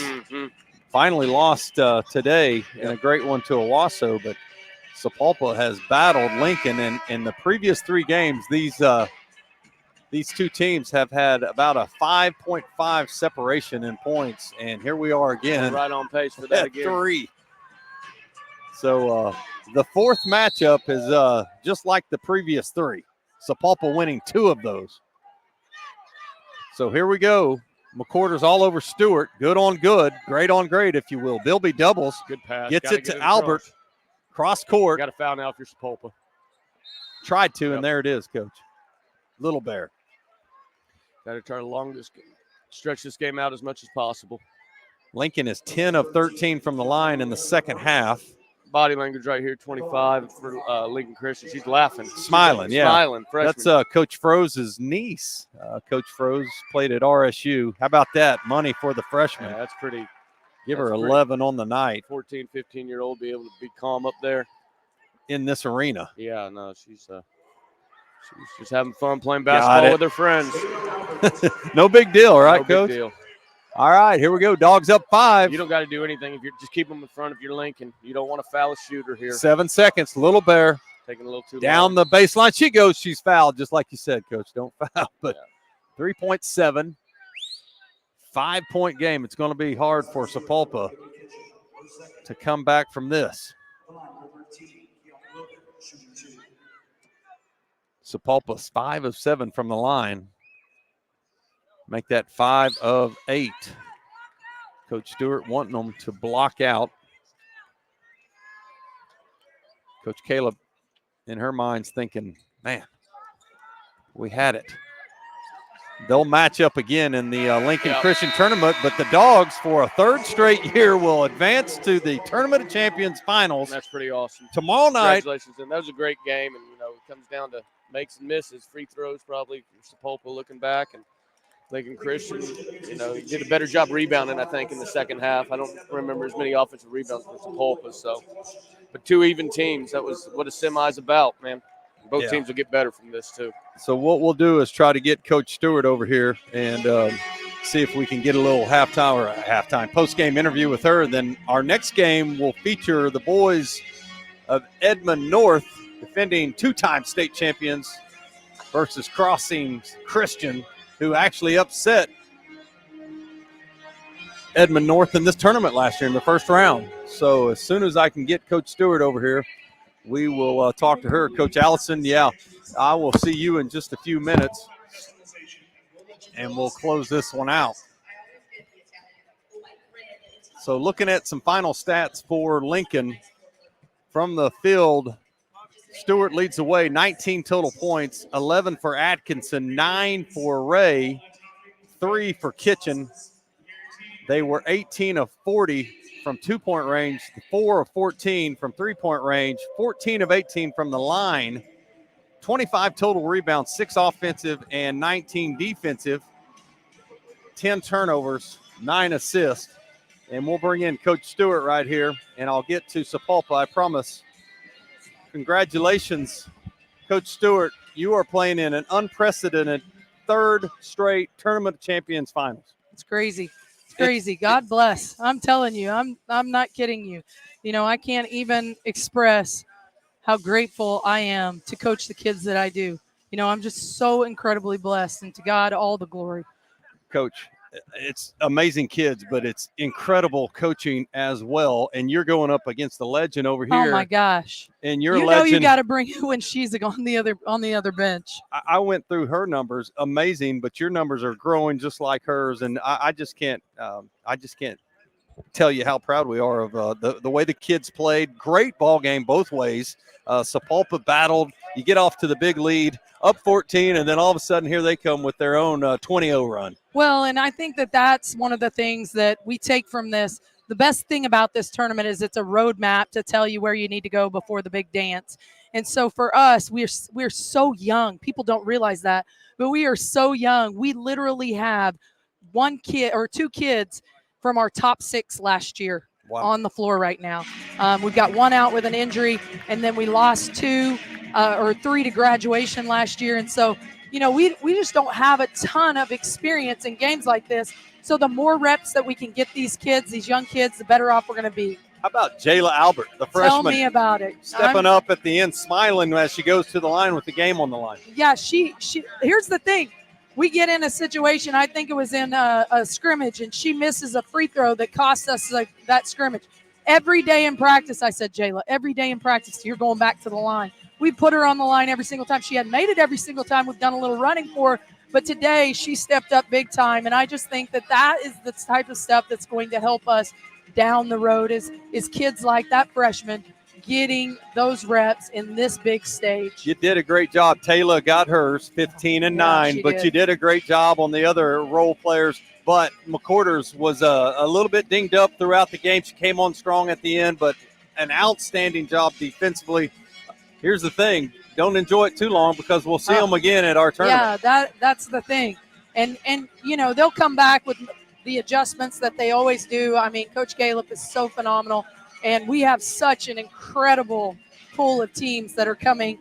Finally lost today in a great one to Owasso, but Sapulpa has battled Lincoln. And in the previous three games, these two teams have had about a 5.5 separation in points. And here we are again. Right on pace for that again. 3. So the fourth matchup is just like the previous three. Sapulpa winning 2 of those. So here we go. McCorder's all over Stewart. Good on good. Great on great, if you will. Bilby doubles. Good pass. Gets it to Albert. Cross court. Got to foul now if you're Sapulpa. Tried to, and there it is, Coach. Little Bear. Got to try to stretch this game out as much as possible. Lincoln is 10 of 13 from the line in the second half. Body language right here, 25 for Lincoln Christian. She's laughing. Smiling, yeah. Smiling, freshman. That's Coach Froze's niece. Coach Froze played at RSU. How about that? Money for the freshman. Yeah, that's pretty. Give her 11 on the night. 14, 15-year-old be able to be calm up there. In this arena. Yeah, no, she's just having fun playing basketball with her friends. No big deal, right, no Coach? Big deal. All right, here we go. Dogs up 5. You don't got to do anything. If you're just keep them in front if you're Lincoln. You don't want to foul a shooter here. 7 seconds. Little Bear. Taking a little too down long. The baseline. She goes. She's fouled, just like you said, Coach. Don't foul. But 3.7. 5-point game. It's going to be hard for Sapulpa to come back from this. Sapulpa's 5 of 7 from the line. Make that 5 of 8. Coach Stewart wanting them to block out. Coach Caleb, in her mind's thinking, man, we had it. They'll match up again in the Lincoln Christian tournament, but the Dogs, for a third straight year, will advance to the Tournament of Champions finals. That's pretty awesome. Tomorrow night. Congratulations. And that was a great game. And, it comes down to makes and misses, free throws probably for Sapulpa looking back. And Lincoln Christian, did a better job rebounding, I think, in the second half. I don't remember as many offensive rebounds for Sapulpa. So, but 2 even teams. That was what a semi's about, man. Both teams will get better from this, too. So what we'll do is try to get Coach Stewart over here and see if we can get a little halftime post-game interview with her. Then our next game will feature the boys of Edmond North, defending 2-time state champions, versus Crossing Christian, who actually upset Edmond North in this tournament last year in the first round. So as soon as I can get Coach Stewart over here, we will talk to her. Coach Allison, I will see you in just a few minutes, and we'll close this one out. So looking at some final stats for Lincoln from the field, Stewart leads the way, 19 total points, 11 for Atkinson, 9 for Ray, 3 for Kitchen. They were 18 of 40 from 2-point range, 4 of 14 from 3-point range, 14 of 18 from the line, 25 total rebounds, 6 offensive and 19 defensive, 10 turnovers, 9 assists. And we'll bring in Coach Stewart right here, and I'll get to Sapulpa, I promise. Congratulations, Coach Stewart. You are playing in an unprecedented third straight Tournament of Champions finals. It's crazy. It's crazy. God bless. I'm telling you, I'm not kidding you. You know, I can't even express how grateful I am to coach the kids that I do. You know, I'm just so incredibly blessed, and to God all the glory. Coach, it's amazing kids, but it's incredible coaching as well. And you're going up against the legend over here. Oh my gosh! And your you legend, know you got to bring when she's on the other bench. I went through her numbers, amazing, but your numbers are growing just like hers, and I just can't tell you how proud we are of the way the kids played. Great ball game both ways. Sapulpa battled. You get off to the big lead, up 14, and then all of a sudden here they come with their own 20-0 run. Well, and I think that that's one of the things that we take from this. The best thing about this tournament is it's a roadmap to tell you where you need to go before the big dance. And so for us, we're so young. People don't realize that, but we are so young. We literally have one kid or two kids from our top 6 last year on the floor right now. We've got one out with an injury, and then we lost 2 or 3 to graduation last year. And so, you know, we just don't have a ton of experience in games like this. So the more reps that we can get these kids, these young kids, the better off we're going to be. How about Jayla Albert, the freshman? Tell me about it. Stepping up at the end, smiling as she goes to the line with the game on the line. Yeah, she. Here's the thing. We get in a situation, I think it was in a scrimmage, and she misses a free throw that cost us that scrimmage. Every day in practice, I said, Jayla, every day in practice, you're going back to the line. We put her on the line every single time. She hadn't made it every single time. We've done a little running for her. But today, she stepped up big time. And I just think that is the type of stuff that's going to help us down the road is kids like that freshman getting those reps in this big stage. You did a great job. Taylor got hers, 15 and 9, but you did a great job on the other role players. But McCorders was a little bit dinged up throughout the game. She came on strong at the end, but an outstanding job defensively. Here's the thing. Don't enjoy it too long because we'll see them again at our tournament. Yeah, that's the thing. And you know, they'll come back with the adjustments that they always do. I mean, Coach Gallup is so phenomenal. And we have such an incredible pool of teams that are coming.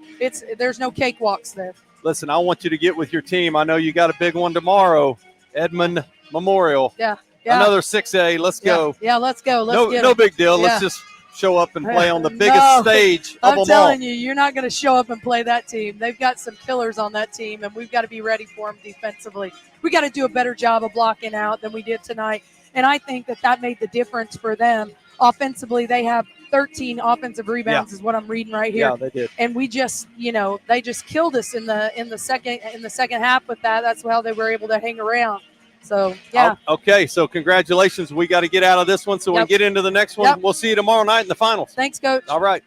There's no cakewalks there. Listen, I want you to get with your team. I know you got a big one tomorrow, Edmond Memorial. Yeah. Another 6A. Let's go. Yeah, let's go. No big deal. Let's just show up and play on the biggest stage of them all. I'm telling you, you're not going to show up and play that team. They've got some killers on that team, and we've got to be ready for them defensively. We got to do a better job of blocking out than we did tonight, and I think that made the difference for them. Offensively, they have 13 offensive rebounds is what I'm reading right here. Yeah, they did. And we just, they just killed us in the second half with that. That's how they were able to hang around. So, yeah. Okay, so congratulations. We got to get out of this one so we can get into the next one. We'll see you tomorrow night in the finals. Thanks, Coach. All right.